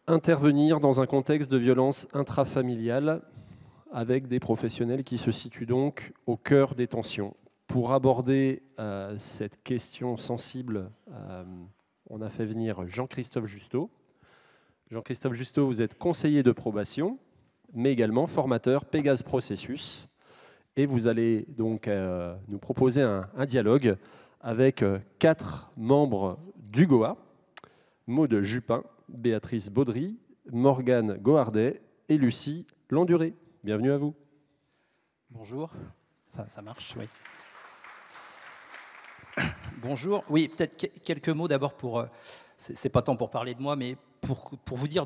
intervenir dans un contexte de violence intrafamiliale avec des professionnels qui se situent donc au cœur des tensions. Pour aborder cette question sensible, on a fait venir Jean-Christophe Justeau. Jean-Christophe Justeau, vous êtes conseiller de probation, mais également formateur Pégase Processus. Et vous allez donc nous proposer un dialogue avec 4 membres du GOA, Maude Jupin, Béatrice Baudry, Morgane Gohardet et Lucie Landuré. Bienvenue à vous. Bonjour, ça marche, oui. Bonjour, oui, peut-être quelques mots d'abord pour, c'est pas tant pour parler de moi, mais pour vous dire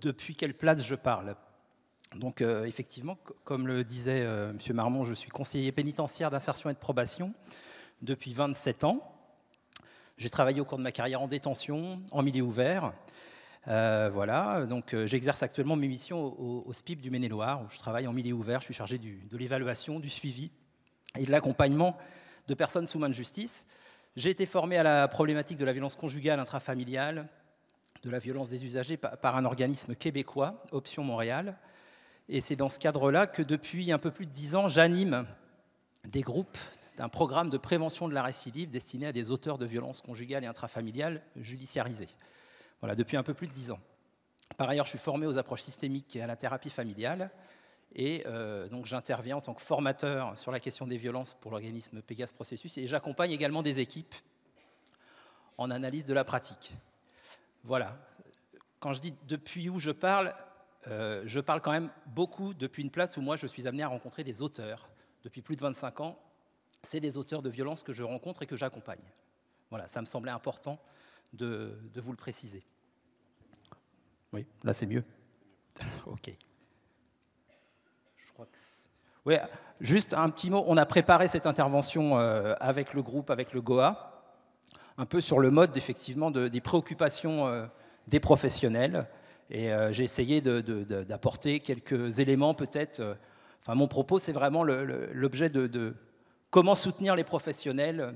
depuis quelle place je parle. Donc effectivement, comme le disait M. Marmont, je suis conseiller pénitentiaire d'insertion et de probation depuis 27 ans. J'ai travaillé au cours de ma carrière en détention, en milieu ouvert. Voilà, donc j'exerce actuellement mes missions au SPIP du Maine-et-Loire, où je travaille en milieu ouvert. Je suis chargé de l'évaluation, du suivi et de l'accompagnement de personnes sous main de justice. J'ai été formé à la problématique de la violence conjugale intrafamiliale, de la violence des usagers par un organisme québécois, Option Montréal. Et c'est dans ce cadre-là que depuis un peu plus de 10 ans, j'anime des groupes d'un programme de prévention de la récidive destiné à des auteurs de violences conjugales et intrafamiliales judiciarisés. Voilà, depuis un peu plus de 10 ans. Par ailleurs, je suis formé aux approches systémiques et à la thérapie familiale. Et donc j'interviens en tant que formateur sur la question des violences pour l'organisme Pégase Processus. Et j'accompagne également des équipes en analyse de la pratique. Voilà. Quand je dis depuis où je parle quand même beaucoup depuis une place où moi je suis amené à rencontrer des auteurs. Depuis plus de 25 ans, c'est des auteurs de violences que je rencontre et que j'accompagne. Voilà, ça me semblait important de vous le préciser. Oui, là c'est mieux. Ok. Je crois que oui, juste un petit mot. On a préparé cette intervention avec le groupe, avec le GOA, un peu sur le mode effectivement des préoccupations des professionnels. Et j'ai essayé d'apporter quelques éléments peut-être. Enfin, mon propos, c'est vraiment l'objet de comment soutenir les professionnels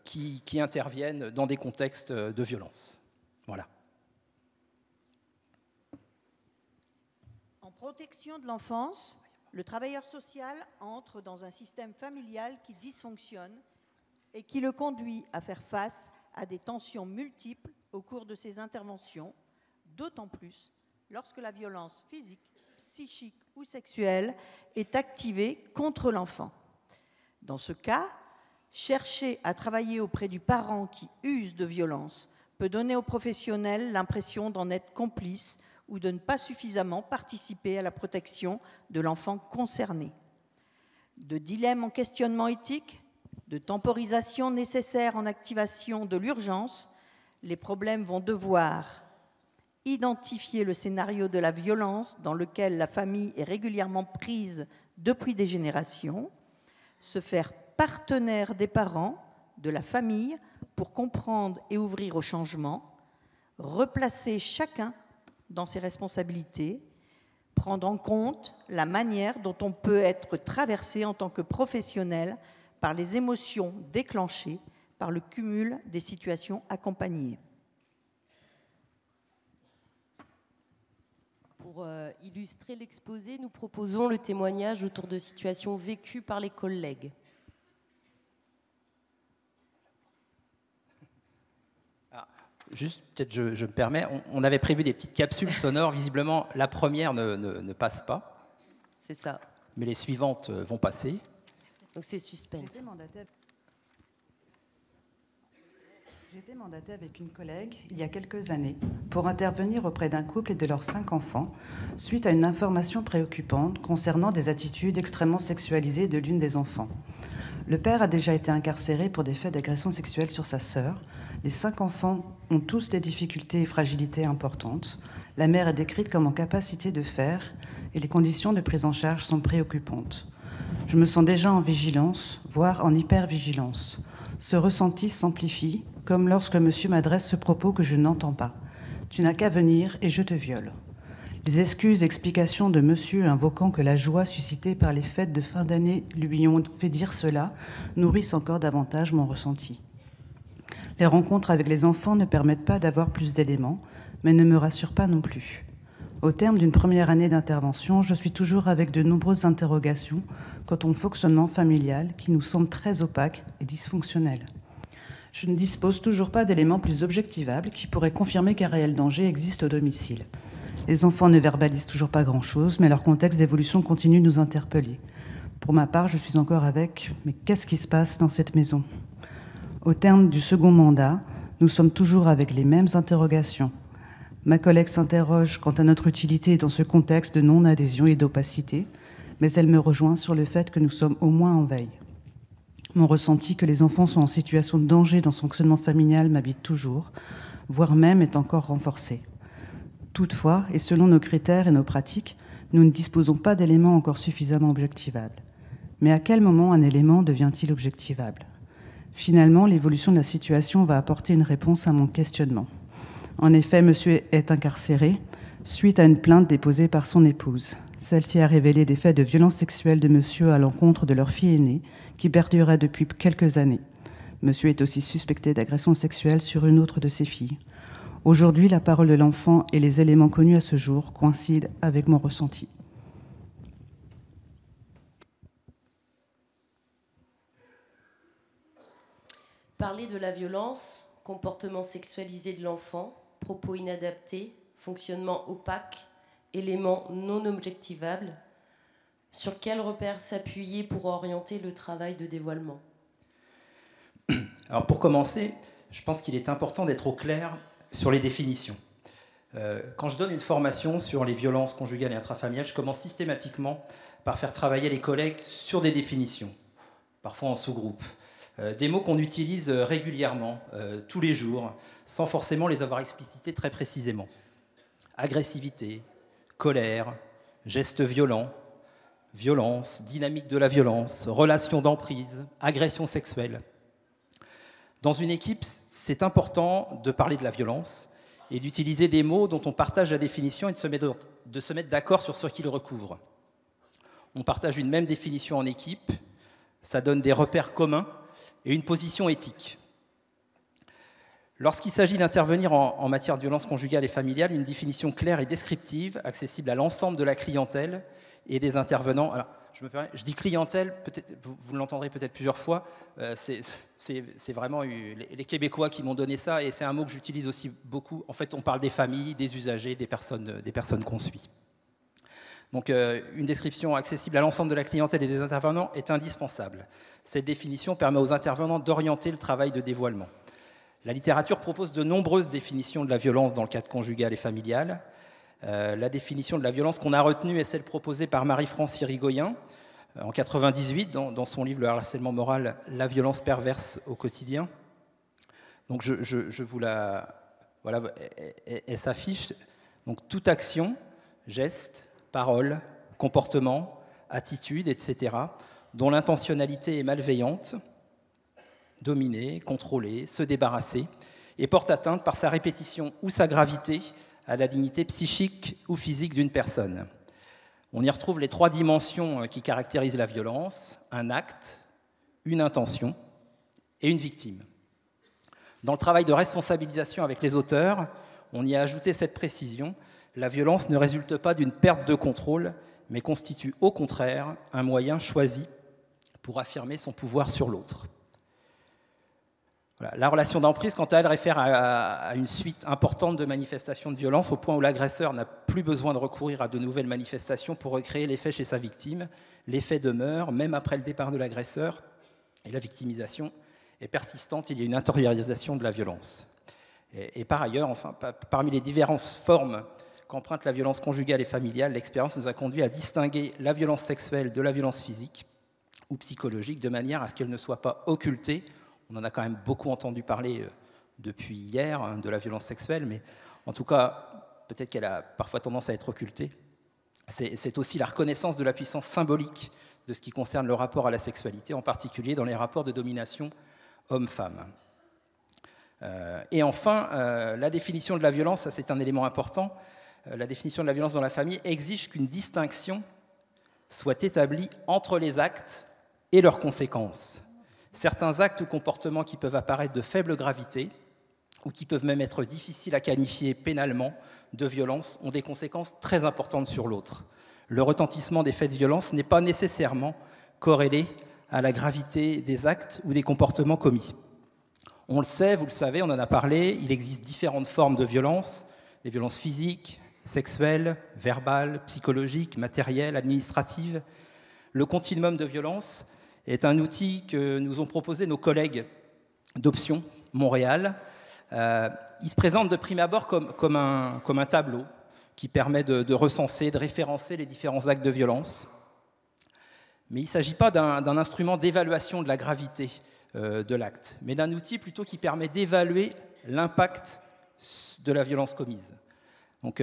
qui interviennent dans des contextes de violence. Voilà. En protection de l'enfance, le travailleur social entre dans un système familial qui dysfonctionne et qui le conduit à faire face à des tensions multiples au cours de ses interventions, d'autant plus lorsque la violence physique, psychique ou sexuelle est activée contre l'enfant. Dans ce cas, chercher à travailler auprès du parent qui use de violence peut donner aux professionnels l'impression d'en être complice ou de ne pas suffisamment participer à la protection de l'enfant concerné. De dilemme en questionnement éthique, de temporisation nécessaire en activation de l'urgence, les problèmes vont devoir identifier le scénario de la violence dans lequel la famille est régulièrement prise depuis des générations, se faire partenaire des parents, de la famille, pour comprendre et ouvrir au changement, replacer chacun dans ses responsabilités, prendre en compte la manière dont on peut être traversé en tant que professionnel par les émotions déclenchées par le cumul des situations accompagnées. Pour illustrer l'exposé, nous proposons le témoignage autour de situations vécues par les collègues. Juste, peut-être je me permets, on avait prévu des petites capsules sonores. Visiblement, la première ne passe pas. C'est ça. Mais les suivantes vont passer. Donc c'est suspense. J'étais mandatée avec une collègue il y a quelques années pour intervenir auprès d'un couple et de leurs 5 enfants suite à une information préoccupante concernant des attitudes extrêmement sexualisées de l'une des enfants. Le père a déjà été incarcéré pour des faits d'agression sexuelle sur sa sœur. Les 5 enfants ont tous des difficultés et fragilités importantes. La mère est décrite comme en capacité de faire et les conditions de prise en charge sont préoccupantes. Je me sens déjà en vigilance, voire en hypervigilance. Ce ressenti s'amplifie, comme lorsque monsieur m'adresse ce propos que je n'entends pas. « Tu n'as qu'à venir et je te viole ». Les excuses et explications de monsieur invoquant que la joie suscitée par les fêtes de fin d'année lui ont fait dire cela nourrissent encore davantage mon ressenti. Les rencontres avec les enfants ne permettent pas d'avoir plus d'éléments, mais ne me rassure pas non plus. Au terme d'une première année d'intervention, je suis toujours avec de nombreuses interrogations quant au fonctionnement familial qui nous semble très opaque et dysfonctionnel. Je ne dispose toujours pas d'éléments plus objectivables qui pourraient confirmer qu'un réel danger existe au domicile. Les enfants ne verbalisent toujours pas grand-chose, mais leur contexte d'évolution continue de nous interpeller. Pour ma part, je suis encore avec « mais qu'est-ce qui se passe dans cette maison ?» Au terme du second mandat, nous sommes toujours avec les mêmes interrogations. Ma collègue s'interroge quant à notre utilité dans ce contexte de non-adhésion et d'opacité, mais elle me rejoint sur le fait que nous sommes au moins en veille. Mon ressenti que les enfants sont en situation de danger dans son fonctionnement familial m'habite toujours, voire même est encore renforcé. Toutefois, et selon nos critères et nos pratiques, nous ne disposons pas d'éléments encore suffisamment objectivables. Mais à quel moment un élément devient-il objectivable ? Finalement, l'évolution de la situation va apporter une réponse à mon questionnement. En effet, monsieur est incarcéré suite à une plainte déposée par son épouse. Celle-ci a révélé des faits de violence sexuelle de monsieur à l'encontre de leur fille aînée, qui perduraient depuis quelques années. Monsieur est aussi suspecté d'agression sexuelle sur une autre de ses filles. Aujourd'hui, la parole de l'enfant et les éléments connus à ce jour coïncident avec mon ressenti. Parler de la violence, comportement sexualisé de l'enfant, propos inadaptés, fonctionnement opaque, éléments non objectivables. Sur quels repères s'appuyer pour orienter le travail de dévoilement ? Alors pour commencer, je pense qu'il est important d'être au clair sur les définitions. Quand je donne une formation sur les violences conjugales et intrafamiliales, je commence systématiquement par faire travailler les collègues sur des définitions, parfois en sous-groupe. Des mots qu'on utilise régulièrement, tous les jours, sans forcément les avoir explicités très précisément. Agressivité, colère, gestes violents, violence, dynamique de la violence, relation d'emprise, agression sexuelle. Dans une équipe, c'est important de parler de la violence et d'utiliser des mots dont on partage la définition et de se mettre d'accord sur ce qu'ils recouvrent. On partage une même définition en équipe, ça donne des repères communs et une position éthique. Lorsqu'il s'agit d'intervenir en matière de violence conjugale et familiale, une définition claire et descriptive, accessible à l'ensemble de la clientèle et des intervenants. Alors, je dis clientèle, vous l'entendrez peut-être plusieurs fois, c'est vraiment les Québécois qui m'ont donné ça, et c'est un mot que j'utilise aussi beaucoup. En fait, on parle des familles, des usagers, des personnes qu'on suit. Donc, une description accessible à l'ensemble de la clientèle et des intervenants est indispensable. Cette définition permet aux intervenants d'orienter le travail de dévoilement. La littérature propose de nombreuses définitions de la violence dans le cadre conjugal et familial. La définition de la violence qu'on a retenue est celle proposée par Marie-France Irigoyen en 1998 dans son livre « Le harcèlement moral, la violence perverse au quotidien ». Donc je vous la... Voilà, elle s'affiche. Donc toute action, geste, parole, comportement, attitude, etc., dont l'intentionnalité est malveillante, dominer, contrôler, se débarrasser, et porte atteinte par sa répétition ou sa gravité à la dignité psychique ou physique d'une personne. On y retrouve les trois dimensions qui caractérisent la violence: un acte, une intention et une victime. Dans le travail de responsabilisation avec les auteurs, on y a ajouté cette précision: la violence ne résulte pas d'une perte de contrôle, mais constitue au contraire un moyen choisi pour affirmer son pouvoir sur l'autre. Voilà. La relation d'emprise, quant à elle, réfère à une suite importante de manifestations de violence, au point où l'agresseur n'a plus besoin de recourir à de nouvelles manifestations pour recréer l'effet chez sa victime. L'effet demeure, même après le départ de l'agresseur, et la victimisation est persistante, il y a une intériorisation de la violence. Et par ailleurs, enfin, parmi les différentes formes qu'emprunte la violence conjugale et familiale, l'expérience nous a conduit à distinguer la violence sexuelle de la violence physique ou psychologique, de manière à ce qu'elle ne soit pas occultée. On en a quand même beaucoup entendu parler depuis hier, de la violence sexuelle, mais en tout cas, peut-être qu'elle a parfois tendance à être occultée. C'est aussi la reconnaissance de la puissance symbolique de ce qui concerne le rapport à la sexualité, en particulier dans les rapports de domination homme-femme. Et enfin, la définition de la violence, ça c'est un élément important, la définition de la violence dans la famille exige qu'une distinction soit établie entre les actes et leurs conséquences. Certains actes ou comportements qui peuvent apparaître de faible gravité ou qui peuvent même être difficiles à qualifier pénalement de violence, ont des conséquences très importantes sur l'autre. Le retentissement des faits de violence n'est pas nécessairement corrélé à la gravité des actes ou des comportements commis. On le sait, vous le savez, on en a parlé, il existe différentes formes de violence, des violences physiques, sexuelles, verbales, psychologiques, matérielles, administratives. Le continuum de violence est un outil que nous ont proposé nos collègues d'Option Montréal. Il se présente de prime abord comme un tableau qui permet de recenser, de référencer les différents actes de violence. Mais il ne s'agit pas d'un instrument d'évaluation de la gravité de l'acte, mais d'un outil plutôt qui permet d'évaluer l'impact de la violence commise. Donc,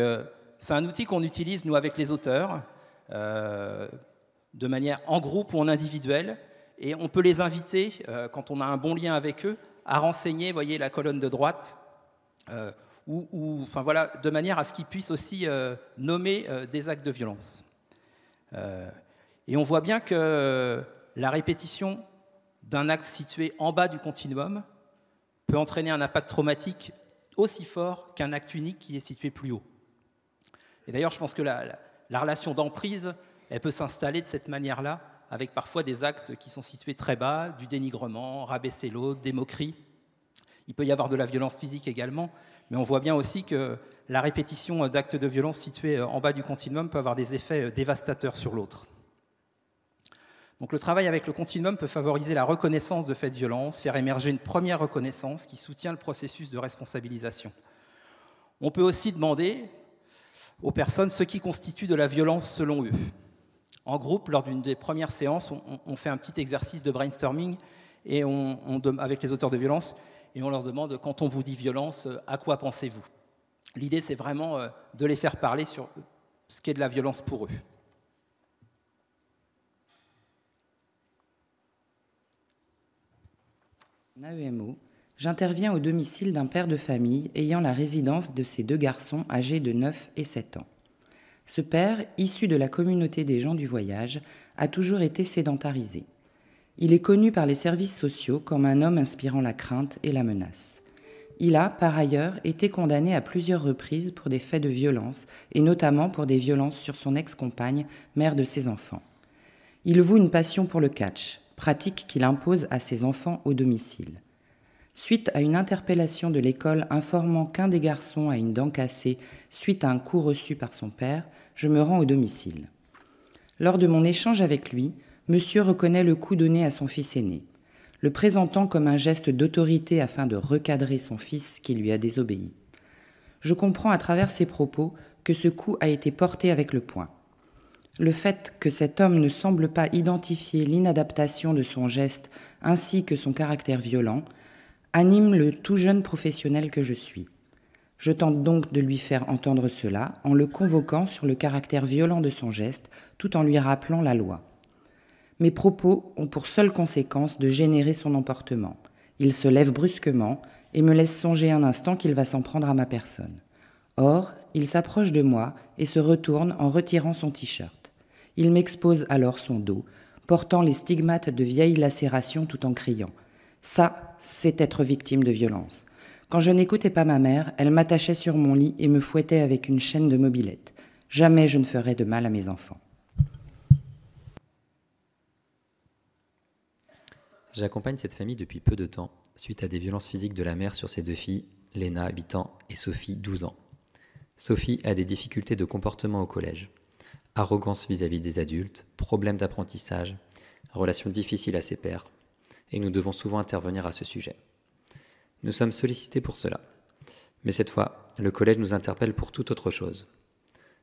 c'est un outil qu'on utilise, nous, avec les auteurs, de manière en groupe ou en individuel, et on peut les inviter, quand on a un bon lien avec eux, à renseigner, voyez la colonne de droite, enfin, voilà, de manière à ce qu'ils puissent aussi nommer des actes de violence. Et on voit bien que la répétition d'un acte situé en bas du continuum peut entraîner un impact traumatique aussi fort qu'un acte unique qui est situé plus haut. Et d'ailleurs, je pense que la relation d'emprise, elle peut s'installer de cette manière-là, avec parfois des actes qui sont situés très bas, du dénigrement, rabaisser l'autre, des moqueries. Il peut y avoir de la violence physique également, mais on voit bien aussi que la répétition d'actes de violence situés en bas du continuum peut avoir des effets dévastateurs sur l'autre. Donc le travail avec le continuum peut favoriser la reconnaissance de faits de violence, faire émerger une première reconnaissance qui soutient le processus de responsabilisation. On peut aussi demander aux personnes ce qui constitue de la violence selon eux. En groupe, lors d'une des premières séances, on fait un petit exercice de brainstorming et avec les auteurs de violence, et on leur demande, quand on vous dit violence, à quoi pensez-vous? L'idée, c'est vraiment de les faire parler sur ce qu'est de la violence pour eux. En AEMO, j'interviens au domicile d'un père de famille ayant la résidence de ses 2 garçons âgés de 9 et 7 ans. Ce père, issu de la communauté des gens du voyage, a toujours été sédentarisé. Il est connu par les services sociaux comme un homme inspirant la crainte et la menace. Il a, par ailleurs, été condamné à plusieurs reprises pour des faits de violence, et notamment pour des violences sur son ex-compagne, mère de ses enfants. Il voue une passion pour le catch, pratique qu'il impose à ses enfants au domicile. Suite à une interpellation de l'école informant qu'un des garçons a une dent cassée suite à un coup reçu par son père, je me rends au domicile. Lors de mon échange avec lui, monsieur reconnaît le coup donné à son fils aîné, le présentant comme un geste d'autorité afin de recadrer son fils qui lui a désobéi. Je comprends à travers ses propos que ce coup a été porté avec le poing. Le fait que cet homme ne semble pas identifier l'inadaptation de son geste ainsi que son caractère violent anime le tout jeune professionnel que je suis. Je tente donc de lui faire entendre cela en le convoquant sur le caractère violent de son geste tout en lui rappelant la loi. Mes propos ont pour seule conséquence de générer son emportement. Il se lève brusquement et me laisse songer un instant qu'il va s'en prendre à ma personne. Or, il s'approche de moi et se retourne en retirant son t-shirt. Il m'expose alors son dos, portant les stigmates de vieilles lacérations tout en criant « Ça, c'est être victime de violence ». Quand je n'écoutais pas ma mère, elle m'attachait sur mon lit et me fouettait avec une chaîne de mobilette. Jamais je ne ferai de mal à mes enfants. J'accompagne cette famille depuis peu de temps, suite à des violences physiques de la mère sur ses 2 filles, Léna, 8 ans, et Sophie, 12 ans. Sophie a des difficultés de comportement au collège. Arrogance vis-à-vis des adultes, problèmes d'apprentissage, relations difficiles à ses pairs, et nous devons souvent intervenir à ce sujet. Nous sommes sollicités pour cela. Mais cette fois, le collège nous interpelle pour toute autre chose.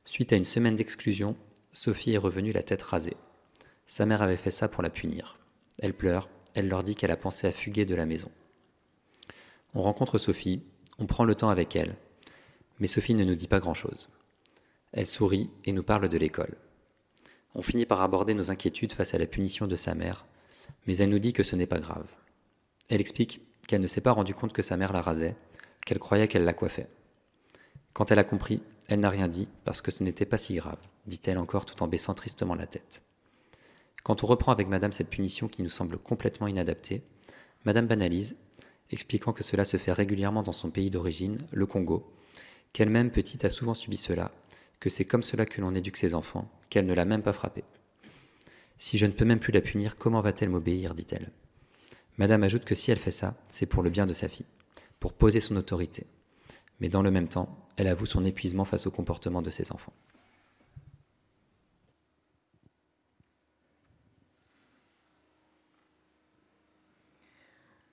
Suite à une semaine d'exclusion, Sophie est revenue la tête rasée. Sa mère avait fait ça pour la punir. Elle pleure, elle leur dit qu'elle a pensé à fuguer de la maison. On rencontre Sophie, on prend le temps avec elle, mais Sophie ne nous dit pas grand-chose. Elle sourit et nous parle de l'école. On finit par aborder nos inquiétudes face à la punition de sa mère, mais elle nous dit que ce n'est pas grave. Elle explique qu'elle ne s'est pas rendue compte que sa mère la rasait, qu'elle croyait qu'elle la coiffait. Quand elle a compris, elle n'a rien dit parce que ce n'était pas si grave, dit-elle encore tout en baissant tristement la tête. Quand on reprend avec madame cette punition qui nous semble complètement inadaptée, madame banalise expliquant que cela se fait régulièrement dans son pays d'origine, le Congo, qu'elle-même petite a souvent subi cela, que c'est comme cela que l'on éduque ses enfants, qu'elle ne l'a même pas frappée. Si je ne peux même plus la punir, comment va-t-elle m'obéir, dit-elle. Madame ajoute que si elle fait ça, c'est pour le bien de sa fille, pour poser son autorité. Mais dans le même temps, elle avoue son épuisement face au comportement de ses enfants.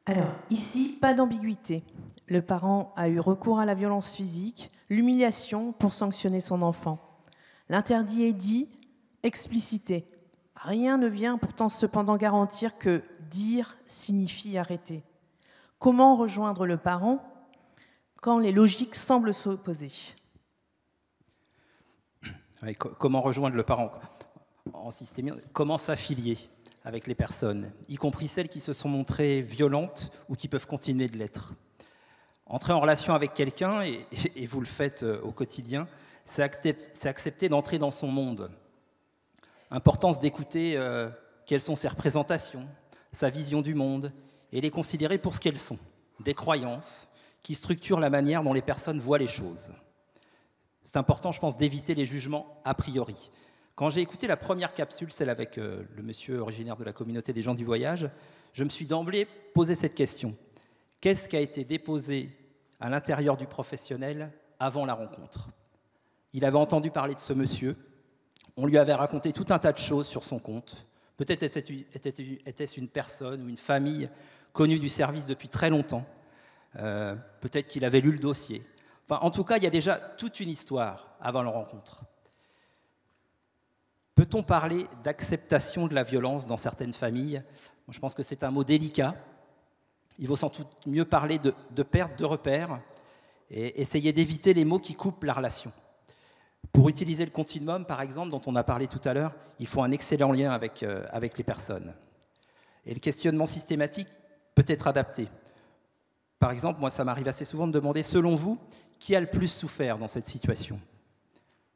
Alors, ici, pas d'ambiguïté. Le parent a eu recours à la violence physique, l'humiliation pour sanctionner son enfant. L'interdit est dit, explicité. Rien ne vient pourtant cependant garantir que dire signifie arrêter. Comment rejoindre le parent quand les logiques semblent s'opposer? Oui, comment rejoindre le parent en systémie? Comment s'affilier avec les personnes, y compris celles qui se sont montrées violentes ou qui peuvent continuer de l'être? Entrer en relation avec quelqu'un, et vous le faites au quotidien, c'est accepter d'entrer dans son monde. Importance d'écouter quelles sont ses représentations, sa vision du monde, et les considérer pour ce qu'elles sont, des croyances qui structurent la manière dont les personnes voient les choses. C'est important, je pense, d'éviter les jugements a priori. Quand j'ai écouté la première capsule, celle avec le monsieur originaire de la communauté des gens du voyage, je me suis d'emblée posé cette question. Qu'est-ce qui a été déposé à l'intérieur du professionnel avant la rencontre? Il avait entendu parler de ce monsieur, on lui avait raconté tout un tas de choses sur son compte. Peut-être était-ce une personne ou une famille connue du service depuis très longtemps. Peut-être qu'il avait lu le dossier. Enfin, en tout cas, il y a déjà toute une histoire avant la rencontre. Peut-on parler d'acceptation de la violence dans certaines familles? Moi, je pense que c'est un mot délicat. Il vaut sans doute mieux parler de perte de repères et essayer d'éviter les mots qui coupent la relation. Pour utiliser le continuum, par exemple, dont on a parlé tout à l'heure, il faut un excellent lien avec les personnes. Et le questionnement systématique peut être adapté. Par exemple, moi, ça m'arrive assez souvent de demander, selon vous, qui a le plus souffert dans cette situation?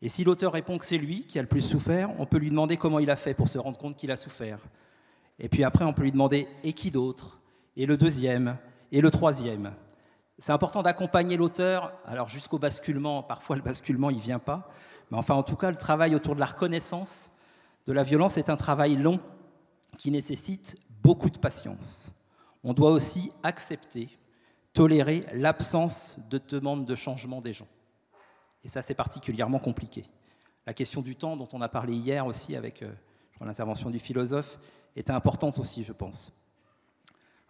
Et si l'auteur répond que c'est lui qui a le plus souffert, on peut lui demander comment il a fait pour se rendre compte qu'il a souffert. Et puis après, on peut lui demander « et qui d'autre ?» Et le deuxième, et le troisième. C'est important d'accompagner l'auteur, alors jusqu'au basculement, parfois le basculement il ne vient pas, mais enfin en tout cas le travail autour de la reconnaissance de la violence est un travail long qui nécessite beaucoup de patience. On doit aussi accepter, tolérer l'absence de demande de changement des gens. Et ça c'est particulièrement compliqué. La question du temps dont on a parlé hier aussi avec l'intervention du philosophe est importante aussi, je pense.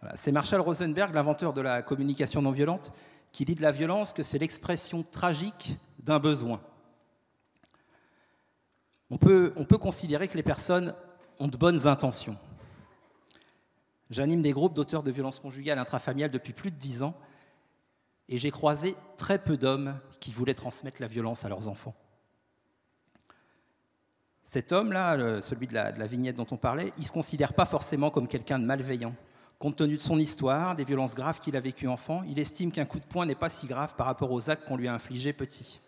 Voilà. C'est Marshall Rosenberg, l'inventeur de la communication non violente, qui dit de la violence que c'est l'expression tragique d'un besoin. On peut considérer que les personnes ont de bonnes intentions. J'anime des groupes d'auteurs de violences conjugales intrafamiliales depuis plus de 10 ans et j'ai croisé très peu d'hommes qui voulaient transmettre la violence à leurs enfants. Cet homme-là, celui de la vignette dont on parlait, il ne se considère pas forcément comme quelqu'un de malveillant. Compte tenu de son histoire, des violences graves qu'il a vécues enfant, il estime qu'un coup de poing n'est pas si grave par rapport aux actes qu'on lui a infligés petit.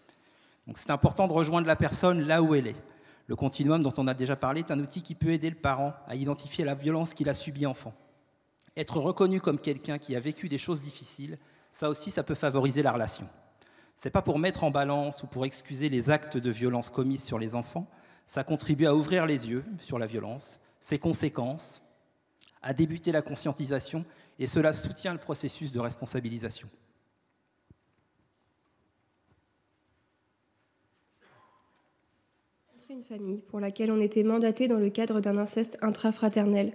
Donc c'est important de rejoindre la personne là où elle est. Le continuum dont on a déjà parlé est un outil qui peut aider le parent à identifier la violence qu'il a subie enfant. Être reconnu comme quelqu'un qui a vécu des choses difficiles, ça aussi, ça peut favoriser la relation. Ce n'est pas pour mettre en balance ou pour excuser les actes de violence commis sur les enfants, ça contribue à ouvrir les yeux sur la violence, ses conséquences, à débuter la conscientisation, et cela soutient le processus de responsabilisation. Une famille pour laquelle on était mandaté dans le cadre d'un inceste intrafraternel.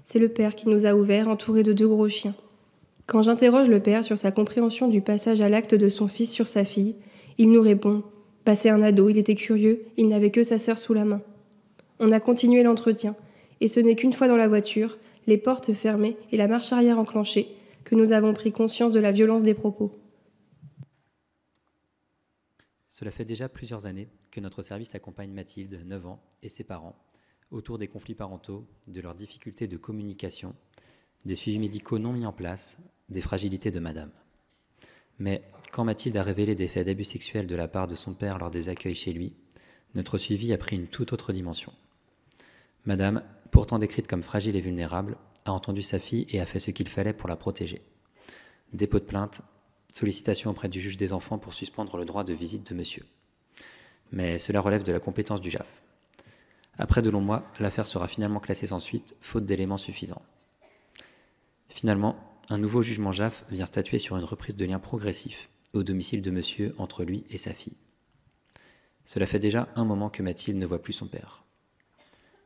C'est le père qui nous a ouvert, entouré de 2 gros chiens. Quand j'interroge le père sur sa compréhension du passage à l'acte de son fils sur sa fille, il nous répond « Passé un ado, il était curieux, il n'avait que sa sœur sous la main. » On a continué l'entretien, et ce n'est qu'une fois dans la voiture, les portes fermées et la marche arrière enclenchée, que nous avons pris conscience de la violence des propos. Cela fait déjà plusieurs années que notre service accompagne Mathilde, 9 ans, et ses parents autour des conflits parentaux, de leurs difficultés de communication, des suivis médicaux non mis en place, des fragilités de madame. Mais quand Mathilde a révélé des faits d'abus sexuels de la part de son père lors des accueils chez lui, notre suivi a pris une toute autre dimension. Madame, pourtant décrite comme fragile et vulnérable, a entendu sa fille et a fait ce qu'il fallait pour la protéger. Dépôt de plainte, sollicitation auprès du juge des enfants pour suspendre le droit de visite de monsieur. Mais cela relève de la compétence du JAF. Après de longs mois, l'affaire sera finalement classée sans suite, faute d'éléments suffisants. Finalement, un nouveau jugement JAF vient statuer sur une reprise de lien progressif au domicile de monsieur entre lui et sa fille. Cela fait déjà un moment que Mathilde ne voit plus son père.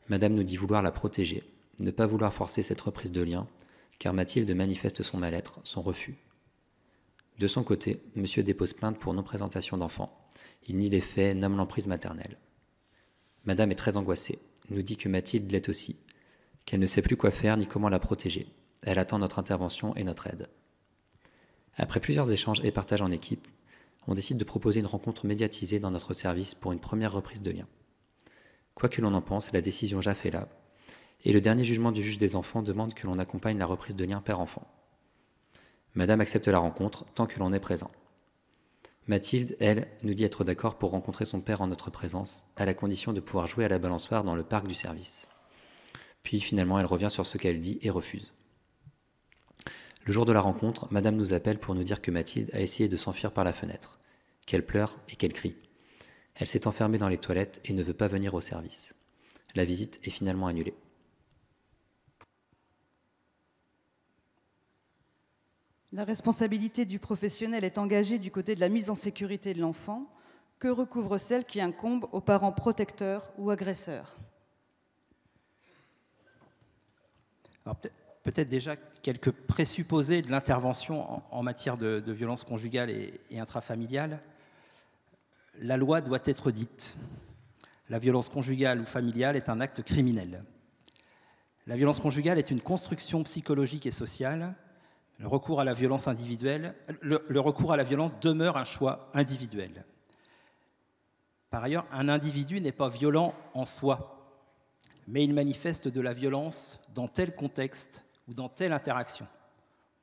Madame nous dit vouloir la protéger, ne pas vouloir forcer cette reprise de lien, car Mathilde manifeste son mal-être, son refus. De son côté, monsieur dépose plainte pour non-présentation d'enfant. Il nie les faits, nomme l'emprise maternelle. Madame est très angoissée, nous dit que Mathilde l'est aussi, qu'elle ne sait plus quoi faire ni comment la protéger. Elle attend notre intervention et notre aide. Après plusieurs échanges et partages en équipe, on décide de proposer une rencontre médiatisée dans notre service pour une première reprise de lien. Quoi que l'on en pense, la décision JAF est là, et le dernier jugement du juge des enfants demande que l'on accompagne la reprise de lien père-enfant. Madame accepte la rencontre tant que l'on est présent. Mathilde, elle, nous dit être d'accord pour rencontrer son père en notre présence, à la condition de pouvoir jouer à la balançoire dans le parc du service. Puis finalement, elle revient sur ce qu'elle dit et refuse. Le jour de la rencontre, Madame nous appelle pour nous dire que Mathilde a essayé de s'enfuir par la fenêtre, qu'elle pleure et qu'elle crie. Elle s'est enfermée dans les toilettes et ne veut pas venir au service. La visite est finalement annulée. La responsabilité du professionnel est engagée du côté de la mise en sécurité de l'enfant. Que recouvre celle qui incombe aux parents protecteurs ou agresseurs? Alors peut-être déjà quelques présupposés de l'intervention en matière de violence conjugale et intrafamiliale. La loi doit être dite. La violence conjugale ou familiale est un acte criminel. La violence conjugale est une construction psychologique et sociale. Le recours à la violence individuelle, le recours à la violence demeure un choix individuel. Par ailleurs, un individu n'est pas violent en soi, mais il manifeste de la violence dans tel contexte ou dans telle interaction.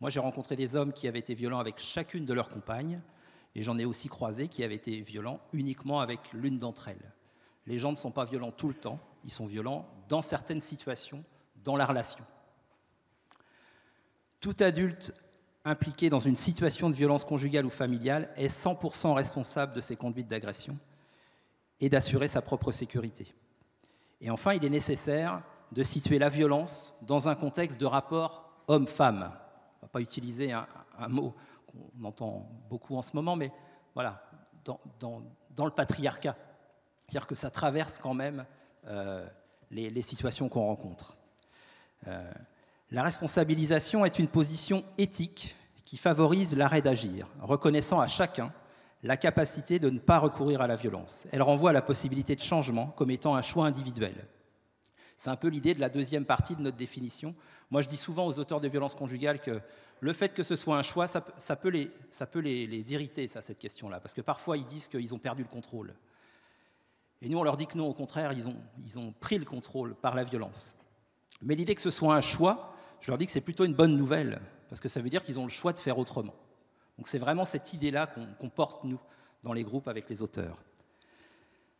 Moi, j'ai rencontré des hommes qui avaient été violents avec chacune de leurs compagnes, et j'en ai aussi croisé qui avaient été violents uniquement avec l'une d'entre elles. Les gens ne sont pas violents tout le temps, ils sont violents dans certaines situations, dans la relation. Tout adulte impliqué dans une situation de violence conjugale ou familiale est 100% responsable de ses conduites d'agression et d'assurer sa propre sécurité. Et enfin, il est nécessaire de situer la violence dans un contexte de rapport homme-femme. On ne va pas utiliser un mot qu'on entend beaucoup en ce moment, mais voilà, dans le patriarcat. C'est-à-dire que ça traverse quand même les situations qu'on rencontre. La responsabilisation est une position éthique qui favorise l'arrêt d'agir, reconnaissant à chacun la capacité de ne pas recourir à la violence. Elle renvoie à la possibilité de changement comme étant un choix individuel. C'est un peu l'idée de la deuxième partie de notre définition. Moi, je dis souvent aux auteurs de violences conjugales que le fait que ce soit un choix, ça peut les irriter, cette question-là, parce que parfois, ils disent qu'ils ont perdu le contrôle. Et nous, on leur dit que non, au contraire, ils ont pris le contrôle par la violence. Mais l'idée que ce soit un choix, je leur dis que c'est plutôt une bonne nouvelle, parce que ça veut dire qu'ils ont le choix de faire autrement. Donc c'est vraiment cette idée-là qu'on porte, nous, dans les groupes avec les auteurs.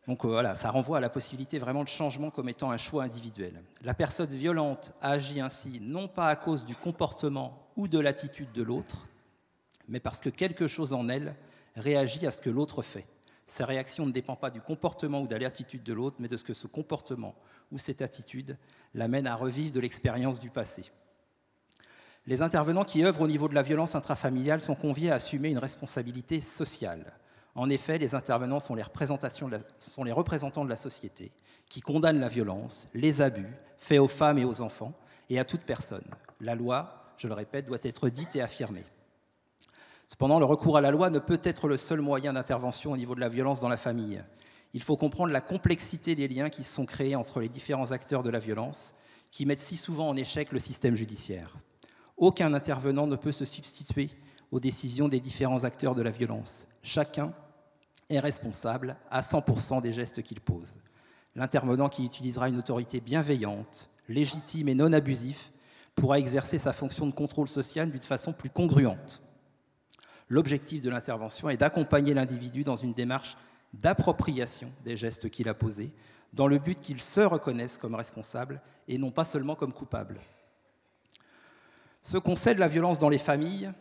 Donc voilà, ça renvoie à la possibilité vraiment de changement comme étant un choix individuel. La personne violente agit ainsi, non pas à cause du comportement ou de l'attitude de l'autre, mais parce que quelque chose en elle réagit à ce que l'autre fait. Sa réaction ne dépend pas du comportement ou de l'attitude de l'autre, mais de ce que ce comportement ou cette attitude l'amène à revivre de l'expérience du passé. Les intervenants qui œuvrent au niveau de la violence intrafamiliale sont conviés à assumer une responsabilité sociale. En effet, les intervenants sont les représentants de la société qui condamnent la violence, les abus faits aux femmes et aux enfants et à toute personne. La loi, je le répète, doit être dite et affirmée. Cependant, le recours à la loi ne peut être le seul moyen d'intervention au niveau de la violence dans la famille. Il faut comprendre la complexité des liens qui se sont créés entre les différents acteurs de la violence, qui mettent si souvent en échec le système judiciaire. Aucun intervenant ne peut se substituer aux décisions des différents acteurs de la violence. Chacun est responsable à 100% des gestes qu'il pose. L'intervenant qui utilisera une autorité bienveillante, légitime et non abusive pourra exercer sa fonction de contrôle social d'une façon plus congruente. L'objectif de l'intervention est d'accompagner l'individu dans une démarche d'appropriation des gestes qu'il a posés, dans le but qu'il se reconnaisse comme responsable et non pas seulement comme coupable. Ce qu'on sait de la violence dans les familles,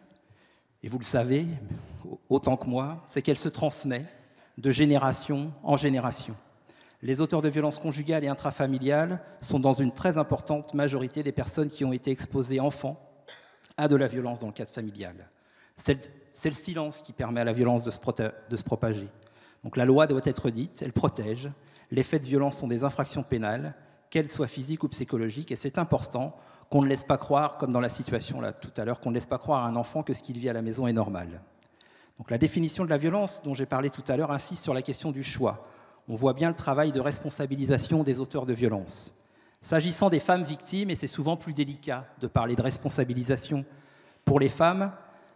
et vous le savez autant que moi, c'est qu'elle se transmet de génération en génération. Les auteurs de violences conjugales et intrafamiliales sont dans une très importante majorité des personnes qui ont été exposées enfants à de la violence dans le cadre familial. C'est le silence qui permet à la violence de se propager. Donc la loi doit être dite, elle protège. Les faits de violence sont des infractions pénales, qu'elles soient physiques ou psychologiques, et c'est important qu'on ne laisse pas croire, comme dans la situation là tout à l'heure, qu'on ne laisse pas croire à un enfant que ce qu'il vit à la maison est normal. Donc la définition de la violence dont j'ai parlé tout à l'heure insiste sur la question du choix. On voit bien le travail de responsabilisation des auteurs de violences. S'agissant des femmes victimes, et c'est souvent plus délicat de parler de responsabilisation pour les femmes,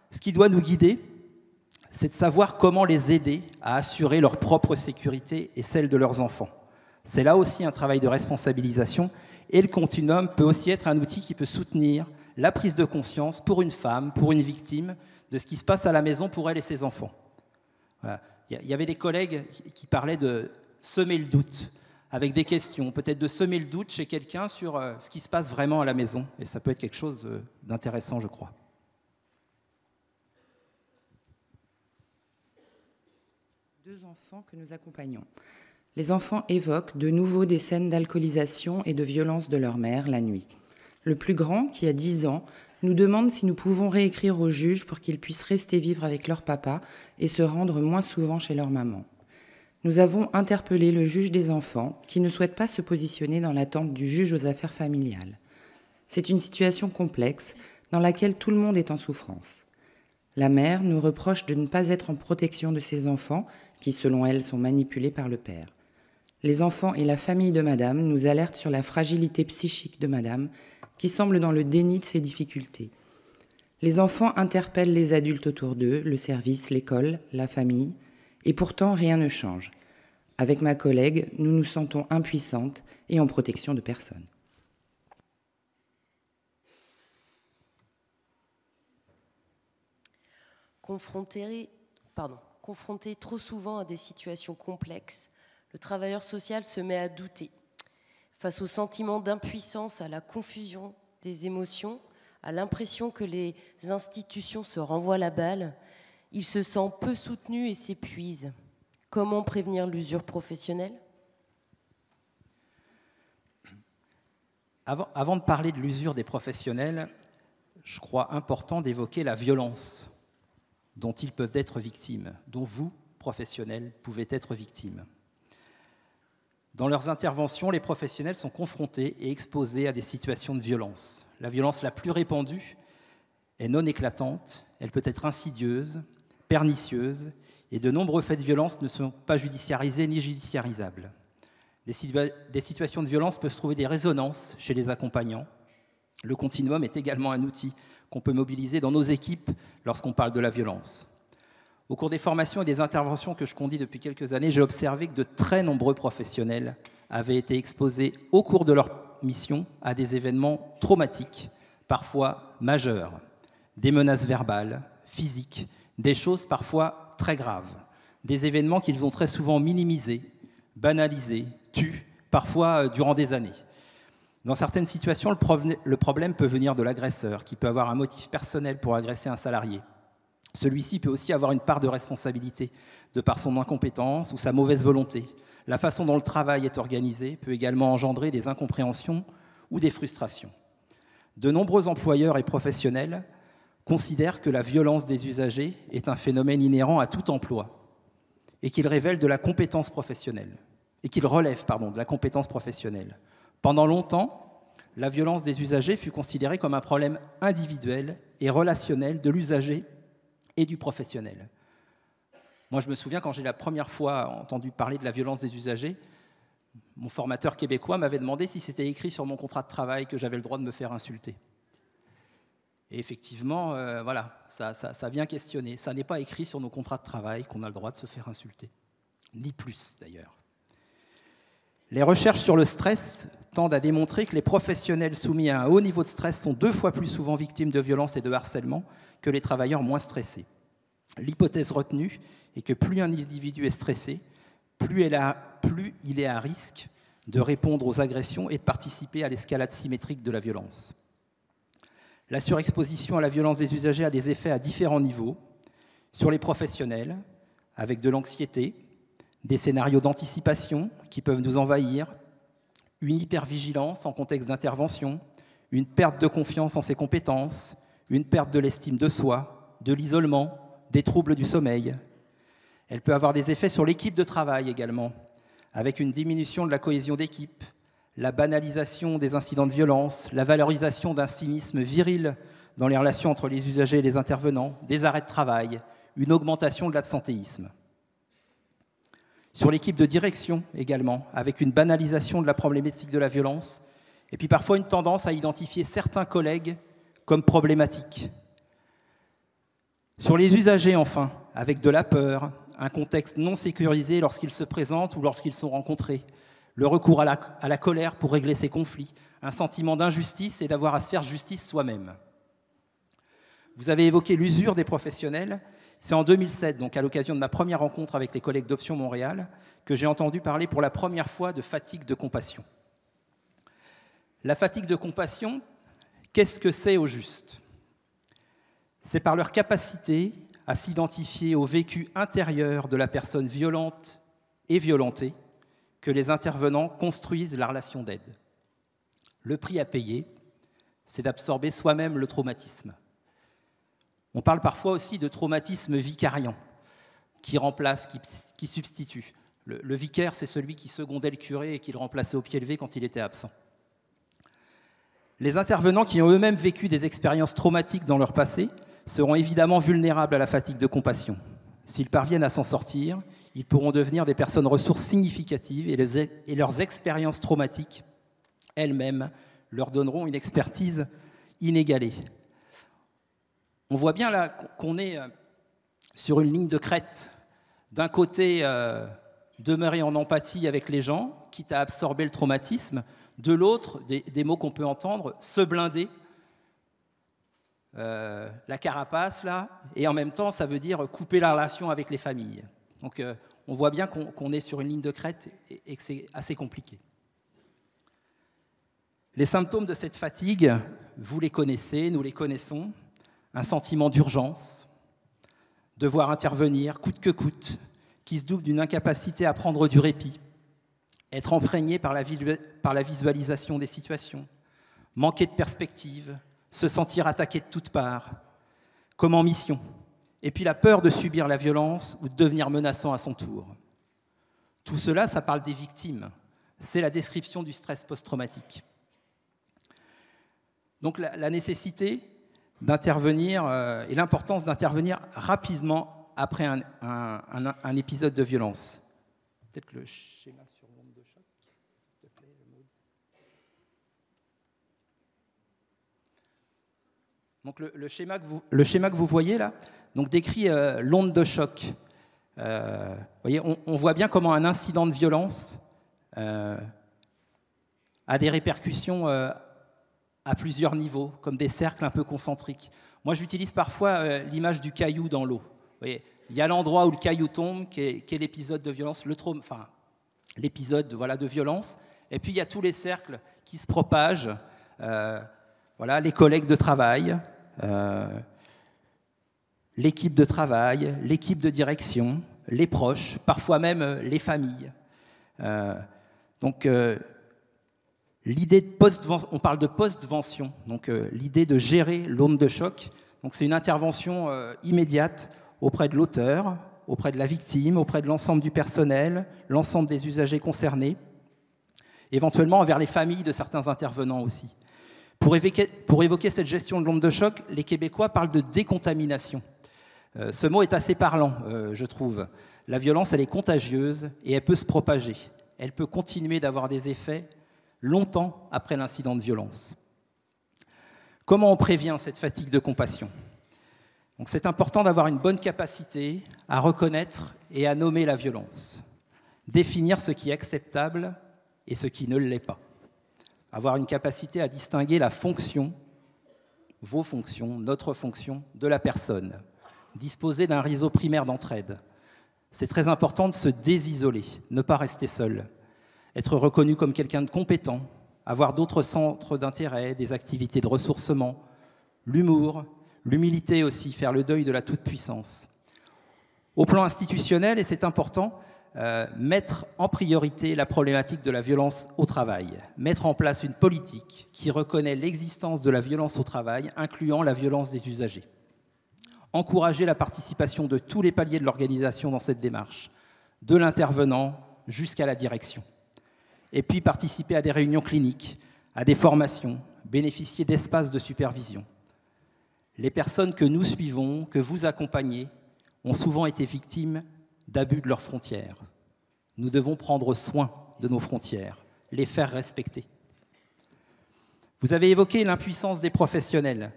ce qui doit nous guider, c'est de savoir comment les aider à assurer leur propre sécurité et celle de leurs enfants. C'est là aussi un travail de responsabilisation, et le continuum peut aussi être un outil qui peut soutenir la prise de conscience pour une femme, pour une victime, de ce qui se passe à la maison pour elle et ses enfants. Voilà. Il y avait des collègues qui parlaient de semer le doute, avec des questions, peut-être de semer le doute chez quelqu'un sur ce qui se passe vraiment à la maison, et ça peut être quelque chose d'intéressant, je crois. Deux enfants que nous accompagnons. Les enfants évoquent de nouveau des scènes d'alcoolisation et de violence de leur mère la nuit. Le plus grand, qui a 10 ans, nous demande si nous pouvons réécrire au juge pour qu'ils puissent rester vivre avec leur papa et se rendre moins souvent chez leur maman. Nous avons interpellé le juge des enfants, qui ne souhaite pas se positionner dans l'attente du juge aux affaires familiales. C'est une situation complexe dans laquelle tout le monde est en souffrance. La mère nous reproche de ne pas être en protection de ses enfants, qui, selon elle, sont manipulés par le père. Les enfants et la famille de Madame nous alertent sur la fragilité psychique de Madame, qui semble dans le déni de ses difficultés. Les enfants interpellent les adultes autour d'eux, le service, l'école, la famille, et pourtant rien ne change. Avec ma collègue, nous nous sentons impuissantes et en protection de personne. Confronté trop souvent à des situations complexes, le travailleur social se met à douter. Face au sentiment d'impuissance, à la confusion des émotions, à l'impression que les institutions se renvoient la balle, il se sent peu soutenu et s'épuise. Comment prévenir l'usure professionnelle ? Avant de parler de l'usure des professionnels, je crois important d'évoquer la violence dont ils peuvent être victimes, dont vous, professionnels, pouvez être victimes. Dans leurs interventions, les professionnels sont confrontés et exposés à des situations de violence. La violence la plus répandue est non éclatante, elle peut être insidieuse, pernicieuse, et de nombreux faits de violence ne sont pas judiciarisés ni judiciarisables. Des situations de violence peuvent trouver des résonances chez les accompagnants. Le continuum est également un outil qu'on peut mobiliser dans nos équipes lorsqu'on parle de la violence. Au cours des formations et des interventions que je conduis depuis quelques années, j'ai observé que de très nombreux professionnels avaient été exposés au cours de leur mission à des événements traumatiques, parfois majeurs, des menaces verbales, physiques, des choses parfois très graves, des événements qu'ils ont très souvent minimisés, banalisés, tus, parfois durant des années. Dans certaines situations, le problème peut venir de l'agresseur, qui peut avoir un motif personnel pour agresser un salarié. Celui-ci peut aussi avoir une part de responsabilité, de par son incompétence ou sa mauvaise volonté. La façon dont le travail est organisé peut également engendrer des incompréhensions ou des frustrations. De nombreux employeurs et professionnels considèrent que la violence des usagers est un phénomène inhérent à tout emploi et qu'il relève de la compétence professionnelle. Pendant longtemps, la violence des usagers fut considérée comme un problème individuel et relationnel de l'usager et du professionnel. Moi, je me souviens, quand j'ai la première fois entendu parler de la violence des usagers, mon formateur québécois m'avait demandé si c'était écrit sur mon contrat de travail que j'avais le droit de me faire insulter. Et effectivement, voilà, ça vient questionner. Ça n'est pas écrit sur nos contrats de travail qu'on a le droit de se faire insulter. Ni plus, d'ailleurs. Les recherches sur le stress tendent à démontrer que les professionnels soumis à un haut niveau de stress sont 2 fois plus souvent victimes de violences et de harcèlement que les travailleurs moins stressés. L'hypothèse retenue est que plus un individu est stressé, plus il est à risque de répondre aux agressions et de participer à l'escalade symétrique de la violence. La surexposition à la violence des usagers a des effets à différents niveaux, sur les professionnels, avec de l'anxiété, des scénarios d'anticipation qui peuvent nous envahir, une hypervigilance en contexte d'intervention, une perte de confiance en ses compétences, une perte de l'estime de soi, de l'isolement, des troubles du sommeil. Elle peut avoir des effets sur l'équipe de travail également, avec une diminution de la cohésion d'équipe, la banalisation des incidents de violence, la valorisation d'un cynisme viril dans les relations entre les usagers et les intervenants, des arrêts de travail, une augmentation de l'absentéisme. Sur l'équipe de direction également, avec une banalisation de la problématique de la violence, et puis parfois une tendance à identifier certains collègues comme problématiques. Sur les usagers enfin, avec de la peur, un contexte non sécurisé lorsqu'ils se présentent ou lorsqu'ils sont rencontrés, le recours à la colère pour régler ces conflits, un sentiment d'injustice et d'avoir à se faire justice soi-même. Vous avez évoqué l'usure des professionnels. C'est en 2007, donc à l'occasion de ma première rencontre avec les collègues d'Option Montréal, que j'ai entendu parler pour la première fois de fatigue de compassion. La fatigue de compassion, qu'est-ce que c'est au juste? C'est par leur capacité à s'identifier au vécu intérieur de la personne violente et violentée que les intervenants construisent la relation d'aide. Le prix à payer, c'est d'absorber soi-même le traumatisme. On parle parfois aussi de traumatisme vicariant, qui remplace, qui substitue. Le vicaire, c'est celui qui secondait le curé et qui le remplaçait au pied levé quand il était absent. Les intervenants qui ont eux-mêmes vécu des expériences traumatiques dans leur passé seront évidemment vulnérables à la fatigue de compassion. S'ils parviennent à s'en sortir, ils pourront devenir des personnes ressources significatives et leurs expériences traumatiques elles-mêmes leur donneront une expertise inégalée. On voit bien là qu'on est sur une ligne de crête. D'un côté, demeurer en empathie avec les gens, quitte à absorber le traumatisme. De l'autre, des mots qu'on peut entendre, se blinder, la carapace, là, et en même temps, ça veut dire couper la relation avec les familles. Donc, on voit bien qu'on est sur une ligne de crête et que c'est assez compliqué. Les symptômes de cette fatigue, vous les connaissez, nous les connaissons. Un sentiment d'urgence, devoir intervenir coûte que coûte, qui se double d'une incapacité à prendre du répit, être imprégné par la visualisation des situations, manquer de perspective, se sentir attaqué de toutes parts, comme en mission, et puis la peur de subir la violence ou de devenir menaçant à son tour. Tout cela, ça parle des victimes. C'est la description du stress post-traumatique. Donc la nécessité d'intervenir et l'importance d'intervenir rapidement après un épisode de violence. Peut-être le schéma sur l'onde de choc, s'il te plaît, Maud. Donc le schéma que vous voyez là, donc décrit l'onde de choc. Vous voyez, on voit bien comment un incident de violence a des répercussions à plusieurs niveaux, comme des cercles un peu concentriques. Moi, j'utilise parfois l'image du caillou dans l'eau. Vous voyez, il y a l'endroit où le caillou tombe, qui est l'épisode de violence, l'épisode de violence, et puis il y a tous les cercles qui se propagent, les collègues de travail, l'équipe de travail, l'équipe de direction, les proches, parfois même les familles. L'idée de on parle de post-vention, donc l'idée de gérer l'onde de choc. Donc c'est une intervention immédiate auprès de l'auteur, auprès de la victime, auprès de l'ensemble du personnel, l'ensemble des usagers concernés, éventuellement envers les familles de certains intervenants aussi. Pour évoquer cette gestion de l'onde de choc, les Québécois parlent de décontamination. Ce mot est assez parlant, je trouve. La violence, elle est contagieuse et elle peut se propager. Elle peut continuer d'avoir des effets longtemps après l'incident de violence. Comment on prévient cette fatigue de compassion? Donc, c'est important d'avoir une bonne capacité à reconnaître et à nommer la violence, définir ce qui est acceptable et ce qui ne l'est pas, avoir une capacité à distinguer la fonction, vos fonctions, notre fonction, de la personne, disposer d'un réseau primaire d'entraide. C'est très important de se désisoler, ne pas rester seul, être reconnu comme quelqu'un de compétent, avoir d'autres centres d'intérêt, des activités de ressourcement, l'humour, l'humilité aussi, faire le deuil de la toute-puissance. Au plan institutionnel, et c'est important, mettre en priorité la problématique de la violence au travail, mettre en place une politique qui reconnaît l'existence de la violence au travail, incluant la violence des usagers. Encourager la participation de tous les paliers de l'organisation dans cette démarche, de l'intervenant jusqu'à la direction. Et puis participer à des réunions cliniques, à des formations, bénéficier d'espaces de supervision. Les personnes que nous suivons, que vous accompagnez, ont souvent été victimes d'abus de leurs frontières. Nous devons prendre soin de nos frontières, les faire respecter. Vous avez évoqué l'impuissance des professionnels.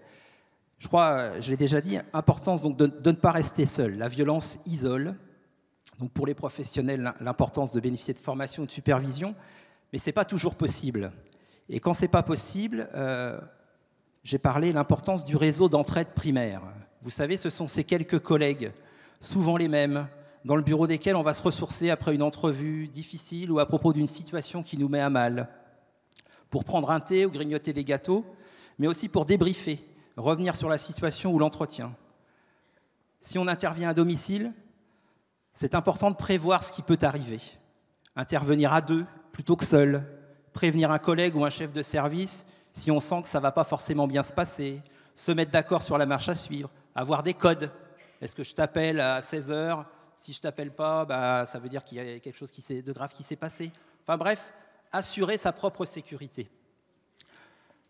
Je crois, je l'ai déjà dit, importance donc de ne pas rester seul. La violence isole. Donc pour les professionnels, l'importance de bénéficier de formation et de supervision, mais ce n'est pas toujours possible. Et quand ce n'est pas possible, j'ai parlé de l'importance du réseau d'entraide primaire. Vous savez, ce sont ces quelques collègues, souvent les mêmes, dans le bureau desquels on va se ressourcer après une entrevue difficile ou à propos d'une situation qui nous met à mal, pour prendre un thé ou grignoter des gâteaux, mais aussi pour débriefer, revenir sur la situation ou l'entretien. Si on intervient à domicile, c'est important de prévoir ce qui peut arriver. Intervenir à deux plutôt que seul, prévenir un collègue ou un chef de service si on sent que ça ne va pas forcément bien se passer, se mettre d'accord sur la marche à suivre, avoir des codes. Est-ce que je t'appelle à 16h ? Si je ne t'appelle pas, ça veut dire qu'il y a quelque chose de grave qui s'est passé. Enfin bref, assurer sa propre sécurité.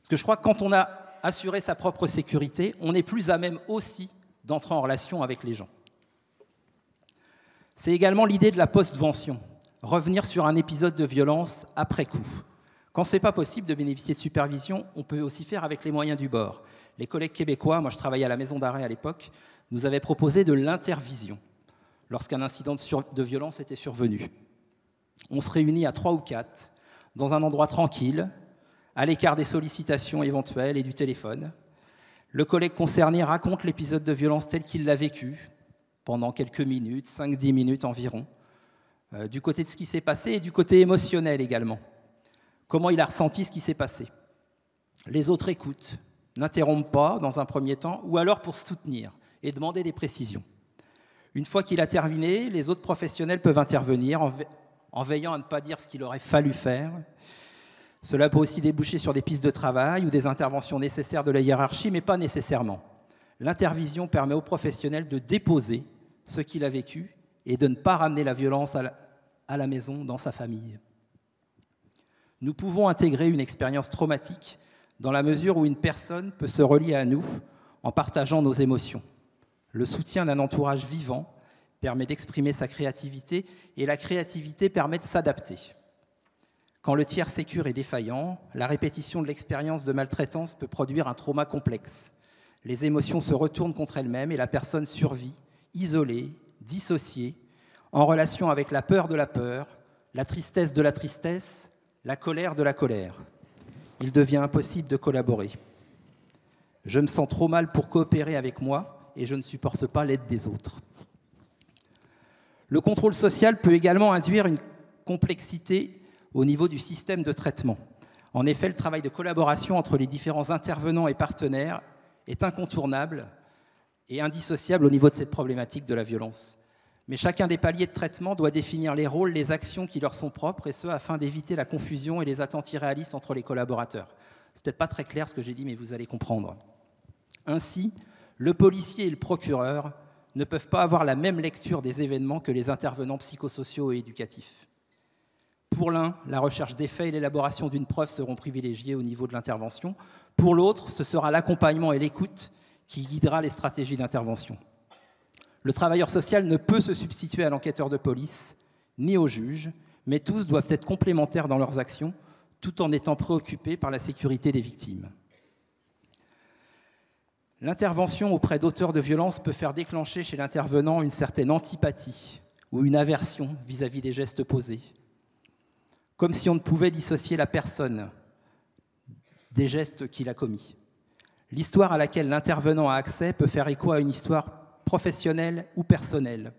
Parce que je crois que quand on a assuré sa propre sécurité, on est plus à même aussi d'entrer en relation avec les gens. C'est également l'idée de la postvention, revenir sur un épisode de violence après coup. Quand ce n'est pas possible de bénéficier de supervision, on peut aussi faire avec les moyens du bord. Les collègues québécois, moi je travaillais à la maison d'arrêt à l'époque, nous avaient proposé de l'intervision lorsqu'un incident de violence était survenu. On se réunit à 3 ou 4 dans un endroit tranquille, à l'écart des sollicitations éventuelles et du téléphone. Le collègue concerné raconte l'épisode de violence tel qu'il l'a vécu pendant quelques minutes, 5-10 minutes environ, du côté de ce qui s'est passé et du côté émotionnel également. Comment il a ressenti ce qui s'est passé. Les autres écoutent, n'interrompent pas dans un premier temps, ou alors pour soutenir et demander des précisions. Une fois qu'il a terminé, les autres professionnels peuvent intervenir en veillant à ne pas dire ce qu'il aurait fallu faire. Cela peut aussi déboucher sur des pistes de travail ou des interventions nécessaires de la hiérarchie, mais pas nécessairement. L'intervision permet au professionnel de déposer ce qu'il a vécu et de ne pas ramener la violence à la maison, dans sa famille. Nous pouvons intégrer une expérience traumatique dans la mesure où une personne peut se relier à nous en partageant nos émotions. Le soutien d'un entourage vivant permet d'exprimer sa créativité et la créativité permet de s'adapter. Quand le tiers sécure est défaillant, la répétition de l'expérience de maltraitance peut produire un trauma complexe. Les émotions se retournent contre elles-mêmes et la personne survit, isolée, dissociée, en relation avec la peur de la peur, la tristesse de la tristesse, la colère de la colère. Il devient impossible de collaborer. Je me sens trop mal pour coopérer avec moi et je ne supporte pas l'aide des autres. Le contrôle social peut également induire une complexité au niveau du système de traitement. En effet, le travail de collaboration entre les différents intervenants et partenaires est incontournable et indissociable au niveau de cette problématique de la violence. Mais chacun des paliers de traitement doit définir les rôles, les actions qui leur sont propres, et ce, afin d'éviter la confusion et les attentes irréalistes entre les collaborateurs. C'est peut-être pas très clair ce que j'ai dit, mais vous allez comprendre. Ainsi, le policier et le procureur ne peuvent pas avoir la même lecture des événements que les intervenants psychosociaux et éducatifs. Pour l'un, la recherche des faits et l'élaboration d'une preuve seront privilégiés au niveau de l'intervention. Pour l'autre, ce sera l'accompagnement et l'écoute qui guidera les stratégies d'intervention. Le travailleur social ne peut se substituer à l'enquêteur de police, ni au juge, mais tous doivent être complémentaires dans leurs actions, tout en étant préoccupés par la sécurité des victimes. L'intervention auprès d'auteurs de violences peut faire déclencher chez l'intervenant une certaine antipathie ou une aversion vis-à-vis des gestes posés, comme si on ne pouvait dissocier la personne des gestes qu'il a commis. L'histoire à laquelle l'intervenant a accès peut faire écho à une histoire professionnelle ou personnelle.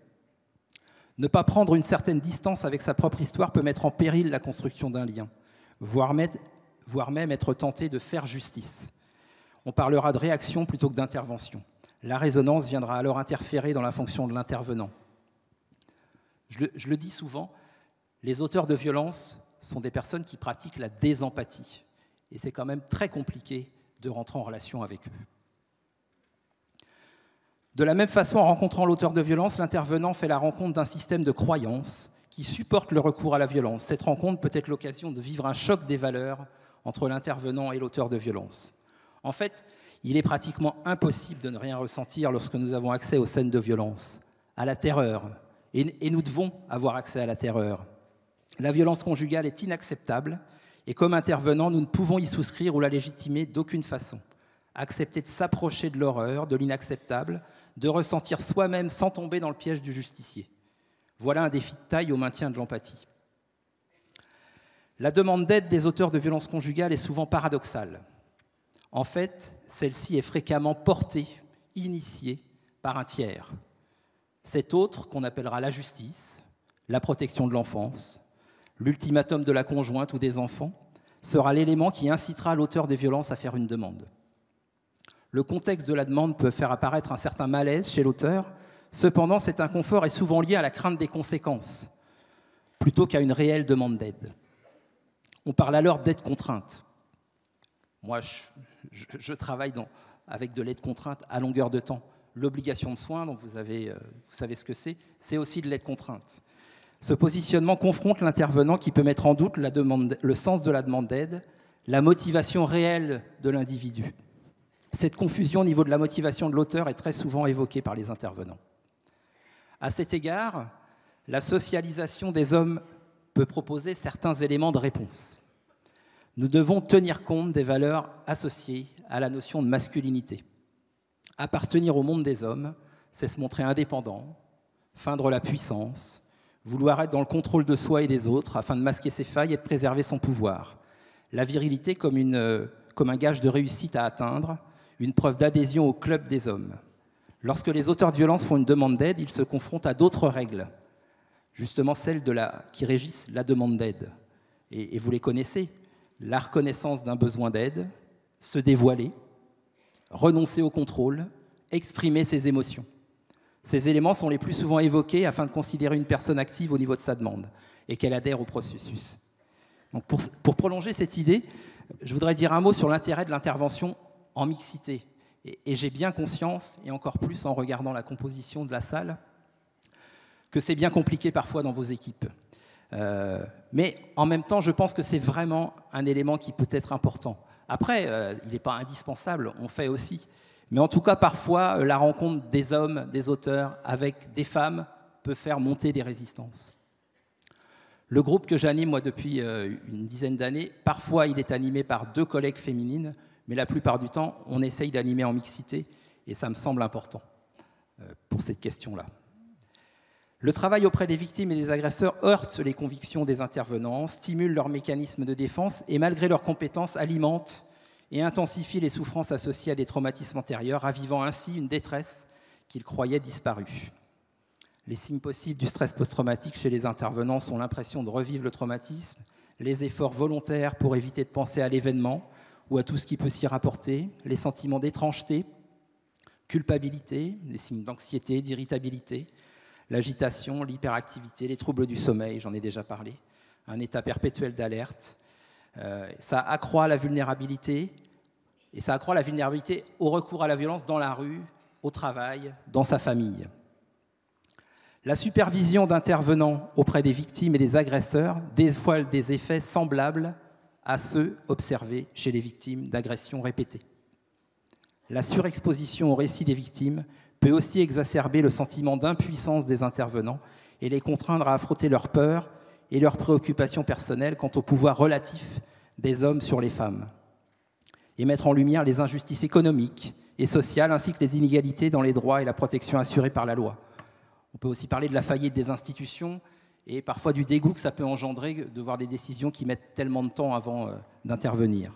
Ne pas prendre une certaine distance avec sa propre histoire peut mettre en péril la construction d'un lien, voire même être tenté de faire justice. On parlera de réaction plutôt que d'intervention. La résonance viendra alors interférer dans la fonction de l'intervenant. Je le dis souvent, les auteurs de violences sont des personnes qui pratiquent la désempathie. Et c'est quand même très compliqué de rentrer en relation avec eux. De la même façon, en rencontrant l'auteur de violence, l'intervenant fait la rencontre d'un système de croyances qui supporte le recours à la violence. Cette rencontre peut être l'occasion de vivre un choc des valeurs entre l'intervenant et l'auteur de violence. En fait, il est pratiquement impossible de ne rien ressentir lorsque nous avons accès aux scènes de violence, à la terreur. Et nous devons avoir accès à la terreur. La violence conjugale est inacceptable et comme intervenant, nous ne pouvons y souscrire ou la légitimer d'aucune façon. Accepter de s'approcher de l'horreur, de l'inacceptable, de ressentir soi-même sans tomber dans le piège du justicier. Voilà un défi de taille au maintien de l'empathie. La demande d'aide des auteurs de violences conjugales est souvent paradoxale. En fait, celle-ci est fréquemment portée, initiée par un tiers. Cet autre, qu'on appellera la justice, la protection de l'enfance, l'ultimatum de la conjointe ou des enfants, sera l'élément qui incitera l'auteur des violences à faire une demande. Le contexte de la demande peut faire apparaître un certain malaise chez l'auteur. Cependant, cet inconfort est souvent lié à la crainte des conséquences, plutôt qu'à une réelle demande d'aide. On parle alors d'aide contrainte. Moi, je travaille avec de l'aide contrainte à longueur de temps. L'obligation de soins, dont vous savez ce que c'est aussi de l'aide contrainte. Ce positionnement confronte l'intervenant qui peut mettre en doute le sens de la demande d'aide, la motivation réelle de l'individu. Cette confusion au niveau de la motivation de l'auteur est très souvent évoquée par les intervenants. À cet égard, la socialisation des hommes peut proposer certains éléments de réponse. Nous devons tenir compte des valeurs associées à la notion de masculinité. Appartenir au monde des hommes, c'est se montrer indépendant, feindre la puissance, vouloir être dans le contrôle de soi et des autres afin de masquer ses failles et de préserver son pouvoir. La virilité comme un gage de réussite à atteindre, une preuve d'adhésion au club des hommes. Lorsque les auteurs de violence font une demande d'aide, ils se confrontent à d'autres règles, justement celles qui régissent la demande d'aide. Et vous les connaissez, la reconnaissance d'un besoin d'aide, se dévoiler, renoncer au contrôle, exprimer ses émotions. Ces éléments sont les plus souvent évoqués afin de considérer une personne active au niveau de sa demande et qu'elle adhère au processus. Donc pour prolonger cette idée, je voudrais dire un mot sur l'intérêt de l'intervention en mixité. Et j'ai bien conscience, et encore plus en regardant la composition de la salle, que c'est bien compliqué parfois dans vos équipes. Mais en même temps, je pense que c'est vraiment un élément qui peut être important. Après, il n'est pas indispensable, on fait aussi. Mais en tout cas, parfois, la rencontre des hommes, des auteurs, avec des femmes, peut faire monter des résistances. Le groupe que j'anime, moi, depuis une dizaine d'années, parfois, il est animé par 2 collègues féminines, mais la plupart du temps, on essaye d'animer en mixité, et ça me semble important pour cette question-là. Le travail auprès des victimes et des agresseurs heurte les convictions des intervenants, stimule leurs mécanismes de défense et, malgré leurs compétences, alimente et intensifie les souffrances associées à des traumatismes antérieurs, ravivant ainsi une détresse qu'ils croyaient disparue. Les signes possibles du stress post-traumatique chez les intervenants sont l'impression de revivre le traumatisme, les efforts volontaires pour éviter de penser à l'événement ou à tout ce qui peut s'y rapporter, les sentiments d'étrangeté, culpabilité, des signes d'anxiété, d'irritabilité, l'agitation, l'hyperactivité, les troubles du sommeil, j'en ai déjà parlé, un état perpétuel d'alerte. Ça accroît la vulnérabilité, et ça accroît la vulnérabilité au recours à la violence dans la rue, au travail, dans sa famille. La supervision d'intervenants auprès des victimes et des agresseurs dévoile des effets semblables à ceux observés chez les victimes d'agressions répétées. La surexposition au récit des victimes peut aussi exacerber le sentiment d'impuissance des intervenants et les contraindre à affronter leurs peurs et leurs préoccupations personnelles quant au pouvoir relatif des hommes sur les femmes, et mettre en lumière les injustices économiques et sociales ainsi que les inégalités dans les droits et la protection assurée par la loi. On peut aussi parler de la faillite des institutions et parfois du dégoût que ça peut engendrer de voir des décisions qui mettent tellement de temps avant d'intervenir.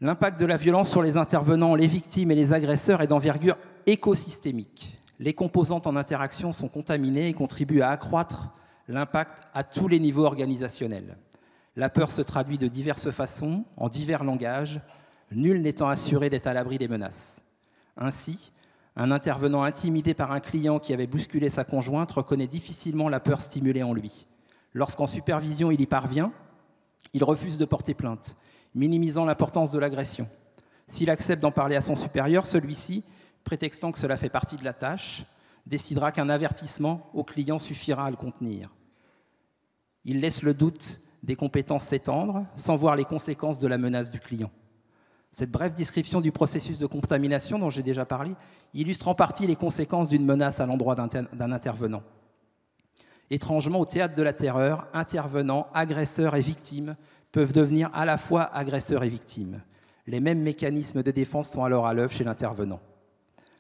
L'impact de la violence sur les intervenants, les victimes et les agresseurs est d'envergure écosystémique. Les composantes en interaction sont contaminées et contribuent à accroître l'impact à tous les niveaux organisationnels. La peur se traduit de diverses façons, en divers langages, nul n'étant assuré d'être à l'abri des menaces. Ainsi, un intervenant intimidé par un client qui avait bousculé sa conjointe reconnaît difficilement la peur stimulée en lui. Lorsqu'en supervision il y parvient, il refuse de porter plainte, minimisant l'importance de l'agression. S'il accepte d'en parler à son supérieur, celui-ci, prétextant que cela fait partie de la tâche, décidera qu'un avertissement au client suffira à le contenir. Il laisse le doute des compétences s'étendre, sans voir les conséquences de la menace du client. Cette brève description du processus de contamination dont j'ai déjà parlé illustre en partie les conséquences d'une menace à l'endroit d'un intervenant. Étrangement, au théâtre de la terreur, intervenants, agresseurs et victimes peuvent devenir à la fois agresseurs et victimes. Les mêmes mécanismes de défense sont alors à l'œuvre chez l'intervenant.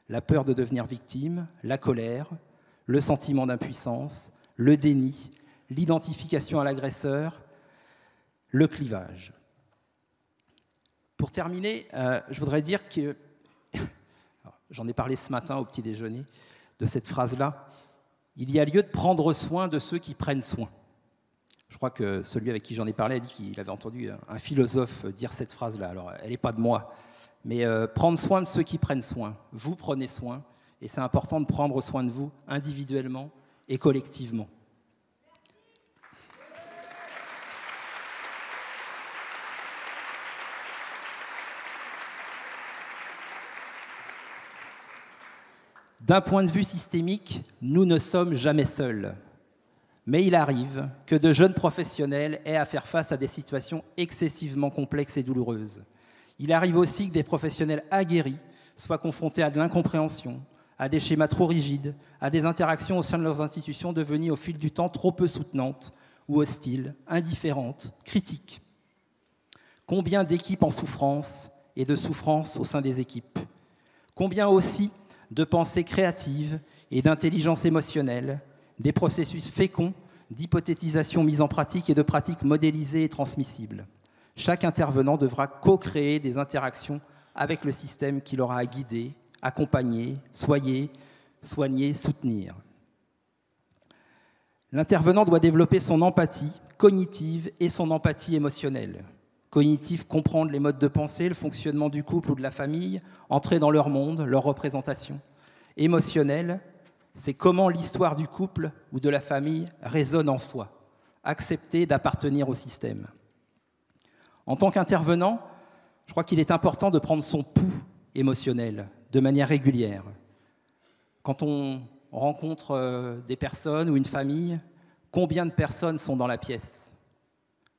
La peur de devenir victime, la colère, le sentiment d'impuissance, le déni, l'identification à l'agresseur, le clivage. Pour terminer, je voudrais dire que, j'en ai parlé ce matin au petit déjeuner, de cette phrase-là, il y a lieu de prendre soin de ceux qui prennent soin. Je crois que celui avec qui j'en ai parlé a dit qu'il avait entendu un philosophe dire cette phrase-là. Alors, elle n'est pas de moi, mais prendre soin de ceux qui prennent soin. Vous prenez soin, et c'est important de prendre soin de vous individuellement et collectivement. D'un point de vue systémique, nous ne sommes jamais seuls. Mais il arrive que de jeunes professionnels aient à faire face à des situations excessivement complexes et douloureuses. Il arrive aussi que des professionnels aguerris soient confrontés à de l'incompréhension, à des schémas trop rigides, à des interactions au sein de leurs institutions devenues au fil du temps trop peu soutenantes ou hostiles, indifférentes, critiques. Combien d'équipes en souffrance et de souffrance au sein des équipes? Combien aussi de pensées créatives et d'intelligence émotionnelle, des processus féconds d'hypothétisation mise en pratique et de pratiques modélisées et transmissibles. Chaque intervenant devra co-créer des interactions avec le système qui l'aura à guider, accompagner, soigner, soutenir. L'intervenant doit développer son empathie cognitive et son empathie émotionnelle. Cognitive, comprendre les modes de pensée, le fonctionnement du couple ou de la famille, entrer dans leur monde, leur représentation. Émotionnelle, c'est comment l'histoire du couple ou de la famille résonne en soi, accepter d'appartenir au système. En tant qu'intervenant, je crois qu'il est important de prendre son pouls émotionnel de manière régulière. Quand on rencontre des personnes ou une famille, combien de personnes sont dans la pièce ?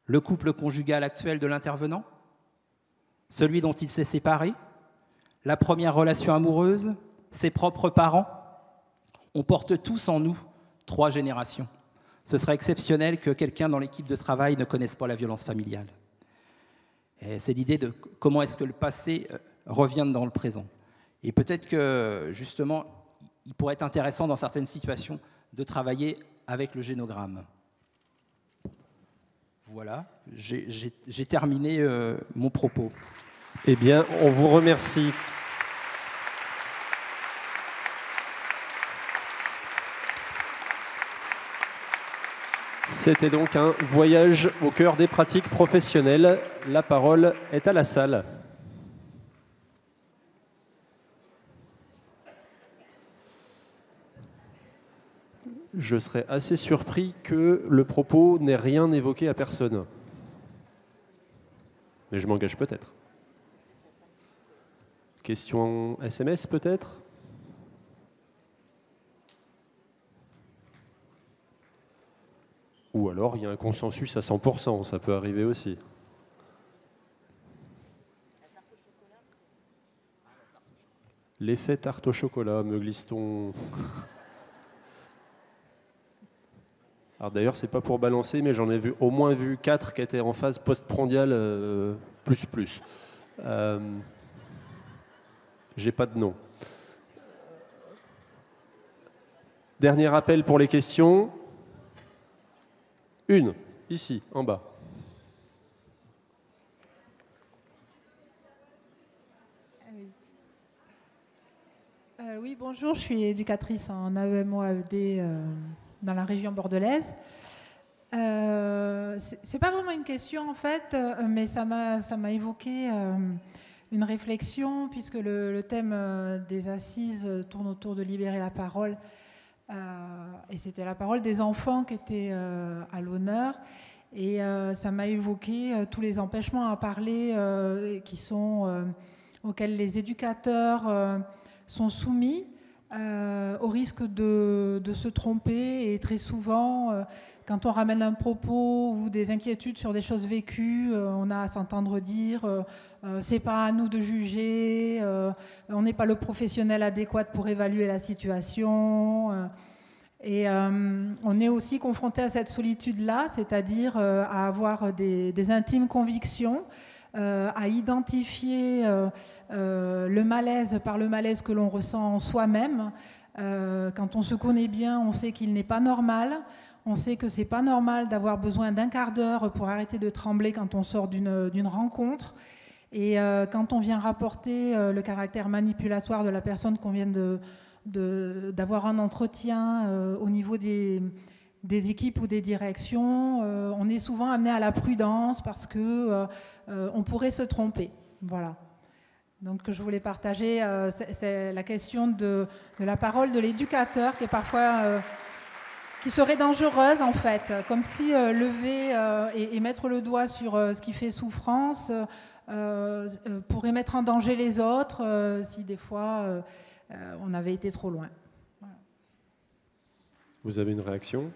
Le couple conjugal actuel de l'intervenant? Celui dont il s'est séparé? La première relation amoureuse? Ses propres parents? On porte tous en nous 3 générations. Ce serait exceptionnel que quelqu'un dans l'équipe de travail ne connaisse pas la violence familiale. Et c'est l'idée de comment est-ce que le passé revient dans le présent. Et peut-être que, justement, il pourrait être intéressant dans certaines situations de travailler avec le génogramme. Voilà, j'ai terminé mon propos. Eh bien, on vous remercie. C'était donc un voyage au cœur des pratiques professionnelles. La parole est à la salle. Je serais assez surpris que le propos n'ait rien évoqué à personne. Mais je m'engage peut-être. Question SMS peut-être ? Ou alors il y a un consensus à 100%, ça peut arriver aussi. L'effet tarte au chocolat, me glisse-t-on. Alors d'ailleurs, c'est pas pour balancer, mais j'en ai au moins vu 4 qui étaient en phase postprandiale plus. J'ai pas de nom. Dernier appel pour les questions. Une, ici, en bas. Oui, bonjour, je suis éducatrice en AEMO-AED dans la région bordelaise. C'est pas vraiment une question en fait, mais ça m'a évoqué une réflexion, puisque le thème des assises tourne autour de libérer la parole, et c'était la parole des enfants qui était à l'honneur, et ça m'a évoqué tous les empêchements à parler auxquels les éducateurs sont soumis, au risque de se tromper, et très souvent quand on ramène un propos ou des inquiétudes sur des choses vécues, on a à s'entendre dire c'est pas à nous de juger, on n'est pas le professionnel adéquat pour évaluer la situation. Et on est aussi confronté à cette solitude-là, c'est-à-dire à avoir des intimes convictions, à identifier le malaise par le malaise que l'on ressent en soi-même. Quand on se connaît bien, on sait qu'il n'est pas normal. On sait que c'est pas normal d'avoir besoin d'un quart d'heure pour arrêter de trembler quand on sort d'une rencontre. Et quand on vient rapporter le caractère manipulatoire de la personne qu'on vient d'avoir un entretien au niveau des équipes ou des directions, on est souvent amené à la prudence parce que on pourrait se tromper. Voilà. Donc je voulais partager c'est la question de la parole de l'éducateur qui est parfois qui serait dangereuse en fait, comme si lever et mettre le doigt sur ce qui fait souffrance pourrait mettre en danger les autres si des fois on avait été trop loin. Voilà. Vous avez une réaction ?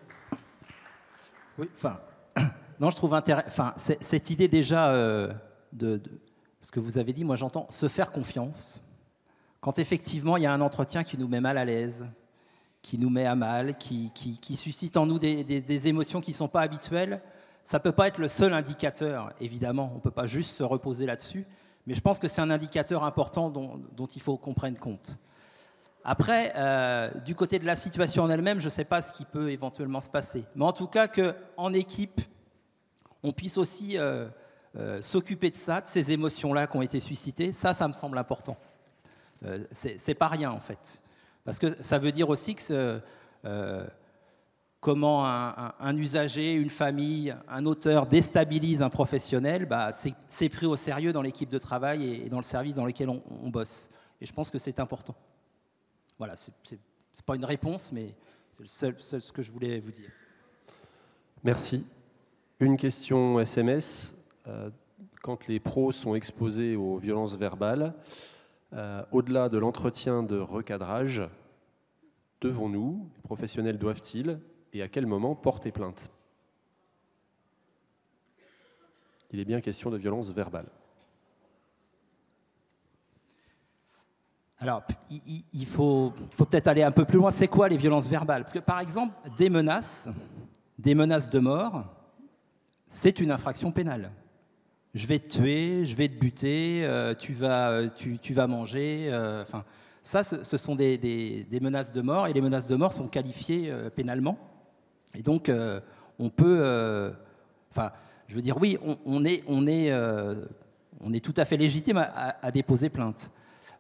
Oui, enfin, non, je trouve intéressant. Enfin, cette idée déjà de ce que vous avez dit, moi j'entends se faire confiance. Quand effectivement il y a un entretien qui nous met mal à l'aise, qui nous met à mal, qui suscite en nous des émotions qui ne sont pas habituelles, ça ne peut pas être le seul indicateur, évidemment. On ne peut pas juste se reposer là-dessus. Mais je pense que c'est un indicateur important dont il faut qu'on prenne compte. Après, du côté de la situation en elle-même, je ne sais pas ce qui peut éventuellement se passer. Mais en tout cas, qu'en équipe, on puisse aussi s'occuper de ça, de ces émotions-là qui ont été suscitées. Ça me semble important. C'est pas rien, en fait. Parce que ça veut dire aussi que comment un usager, une famille, un auteur déstabilise un professionnel, c'est pris au sérieux dans l'équipe de travail et dans le service dans lequel on bosse. Et je pense que c'est important. Voilà, c'est pas une réponse, mais c'est le seul ce que je voulais vous dire. Merci. Une question SMS. Quand les pros sont exposés aux violences verbales, au-delà de l'entretien de recadrage, devons-nous, les professionnels doivent-ils, et à quel moment, porter plainte ? Il est bien question de violence verbale. Alors, il faut peut-être aller un peu plus loin. C'est quoi les violences verbales ? Parce que, par exemple, des menaces de mort, c'est une infraction pénale. Je vais te tuer, je vais te buter, tu vas manger. Ça, ce sont des menaces de mort, et les menaces de mort sont qualifiées pénalement. Et donc, on peut... je veux dire, oui, on est tout à fait légitime à déposer plainte.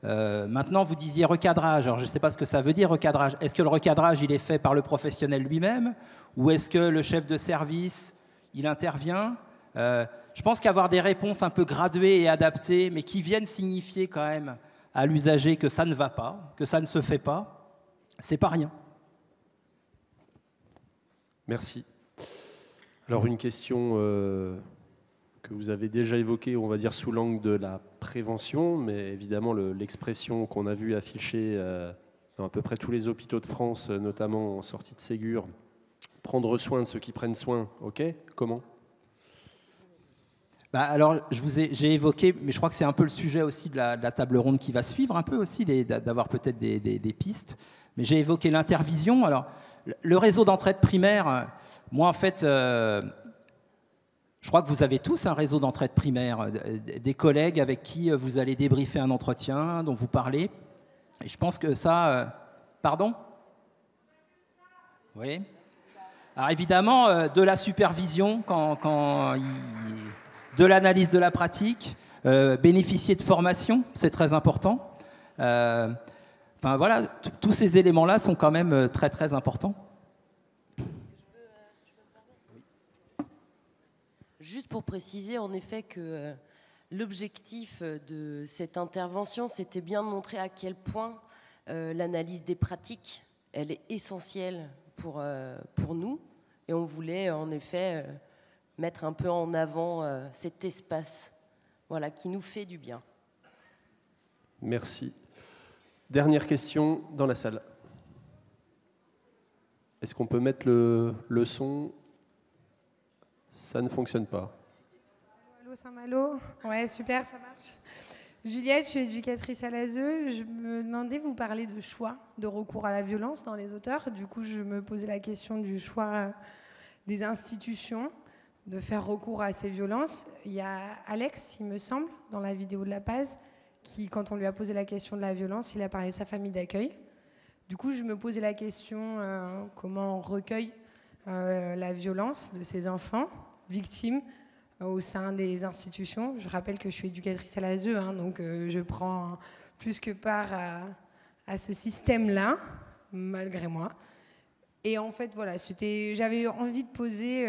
Maintenant, vous disiez recadrage. Alors, je ne sais pas ce que ça veut dire, recadrage. Est-ce que le recadrage, il est fait par le professionnel lui-même, ou est-ce que le chef de service, il intervient ? Je pense qu'avoir des réponses un peu graduées et adaptées, mais qui viennent signifier quand même à l'usager que ça ne va pas, que ça ne se fait pas, c'est pas rien. Merci. Alors une question que vous avez déjà évoquée, on va dire sous l'angle de la prévention, mais évidemment l'expression qu'on a vue affichée dans à peu près tous les hôpitaux de France, notamment en sortie de Ségur, prendre soin de ceux qui prennent soin, ok ? Comment ? Alors, j'ai évoqué, mais je crois que c'est un peu le sujet aussi de la table ronde qui va suivre, un peu aussi, d'avoir peut-être des pistes. Mais j'ai évoqué l'intervision. Alors, le réseau d'entraide primaire, moi, en fait, je crois que vous avez tous un réseau d'entraide primaire, des collègues avec qui vous allez débriefer un entretien, dont vous parlez. Et je pense que ça... Pardon ? Oui. Alors, évidemment, de la supervision, de l'analyse de la pratique, bénéficier de formation, c'est très important. Voilà, tous ces éléments-là sont quand même très très importants. Juste pour préciser, en effet, que l'objectif de cette intervention, c'était bien de montrer à quel point l'analyse des pratiques, elle est essentielle pour nous. Et on voulait, en effet, mettre un peu en avant cet espace, voilà, qui nous fait du bien. Merci. Dernière question dans la salle. Est-ce qu'on peut mettre le son? Ça ne fonctionne pas. Allô Saint-Malo. Ouais, super, ça marche. Juliette, je suis éducatrice à l'ASE. Je me demandais, vous parlez de choix, de recours à la violence dans les auteurs. Du coup, je me posais la question du choix des institutions de faire recours à ces violences. Il y a Alex, il me semble, dans la vidéo de La Paz, qui, quand on lui a posé la question de la violence, il a parlé de sa famille d'accueil. Du coup, je me posais la question comment on recueille la violence de ces enfants victimes au sein des institutions. Je rappelle que je suis éducatrice à l'ASE, donc je prends plus que part à ce système-là, malgré moi. Et en fait, voilà, j'avais envie de poser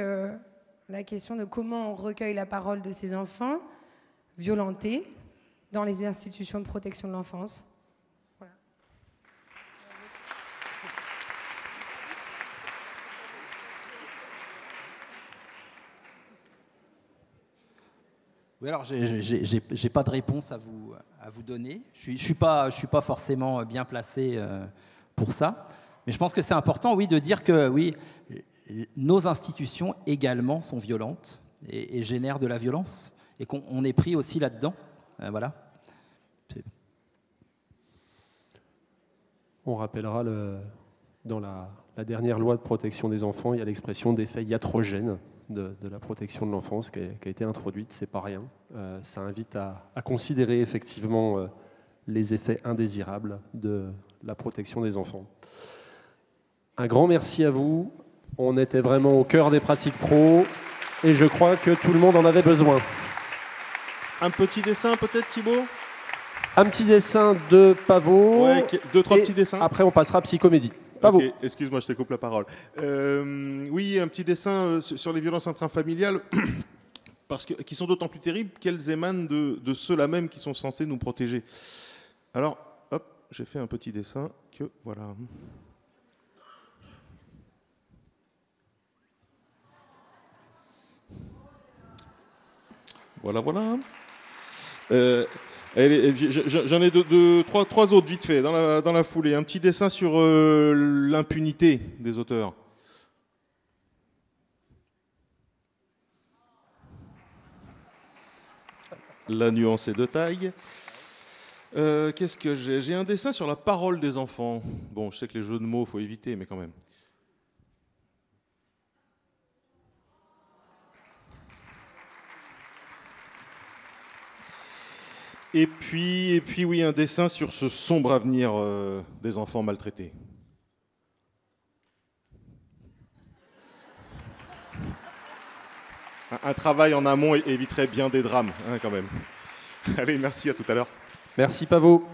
la question de comment on recueille la parole de ces enfants violentés dans les institutions de protection de l'enfance. Voilà. Oui, alors j'ai pas de réponse à vous donner. Je suis pas forcément bien placé pour ça. Mais je pense que c'est important, oui, de dire que oui, nos institutions également sont violentes et génèrent de la violence et qu'on est pris aussi là-dedans. Voilà. On rappellera dans la dernière loi de protection des enfants, il y a l'expression d'effet iatrogène de la protection de l'enfance qui a été introduite, c'est pas rien. Ça invite à considérer effectivement les effets indésirables de la protection des enfants. Un grand merci à vous. On était vraiment au cœur des pratiques pro et je crois que tout le monde en avait besoin. Un petit dessin peut-être, Thibaut ? Un petit dessin de Pavot. Ouais, 2-3 petits dessins. Après, on passera à Psychomédie. Pavot. Okay, excuse-moi, je te coupe la parole. Oui, un petit dessin sur les violences intrafamiliales, qui sont d'autant plus terribles qu'elles émanent de ceux-là même qui sont censés nous protéger. Alors, hop, j'ai fait un petit dessin que voilà. Voilà. J'en ai trois autres vite fait dans la foulée. Un petit dessin sur l'impunité des auteurs. La nuance est de taille. Qu'est-ce que j'ai ? J'ai un dessin sur la parole des enfants. Bon, je sais que les jeux de mots, il faut éviter, mais quand même. Et puis oui, un dessin sur ce sombre avenir des enfants maltraités. Un travail en amont éviterait bien des drames, quand même. Allez, merci, à tout à l'heure. Merci Pavot.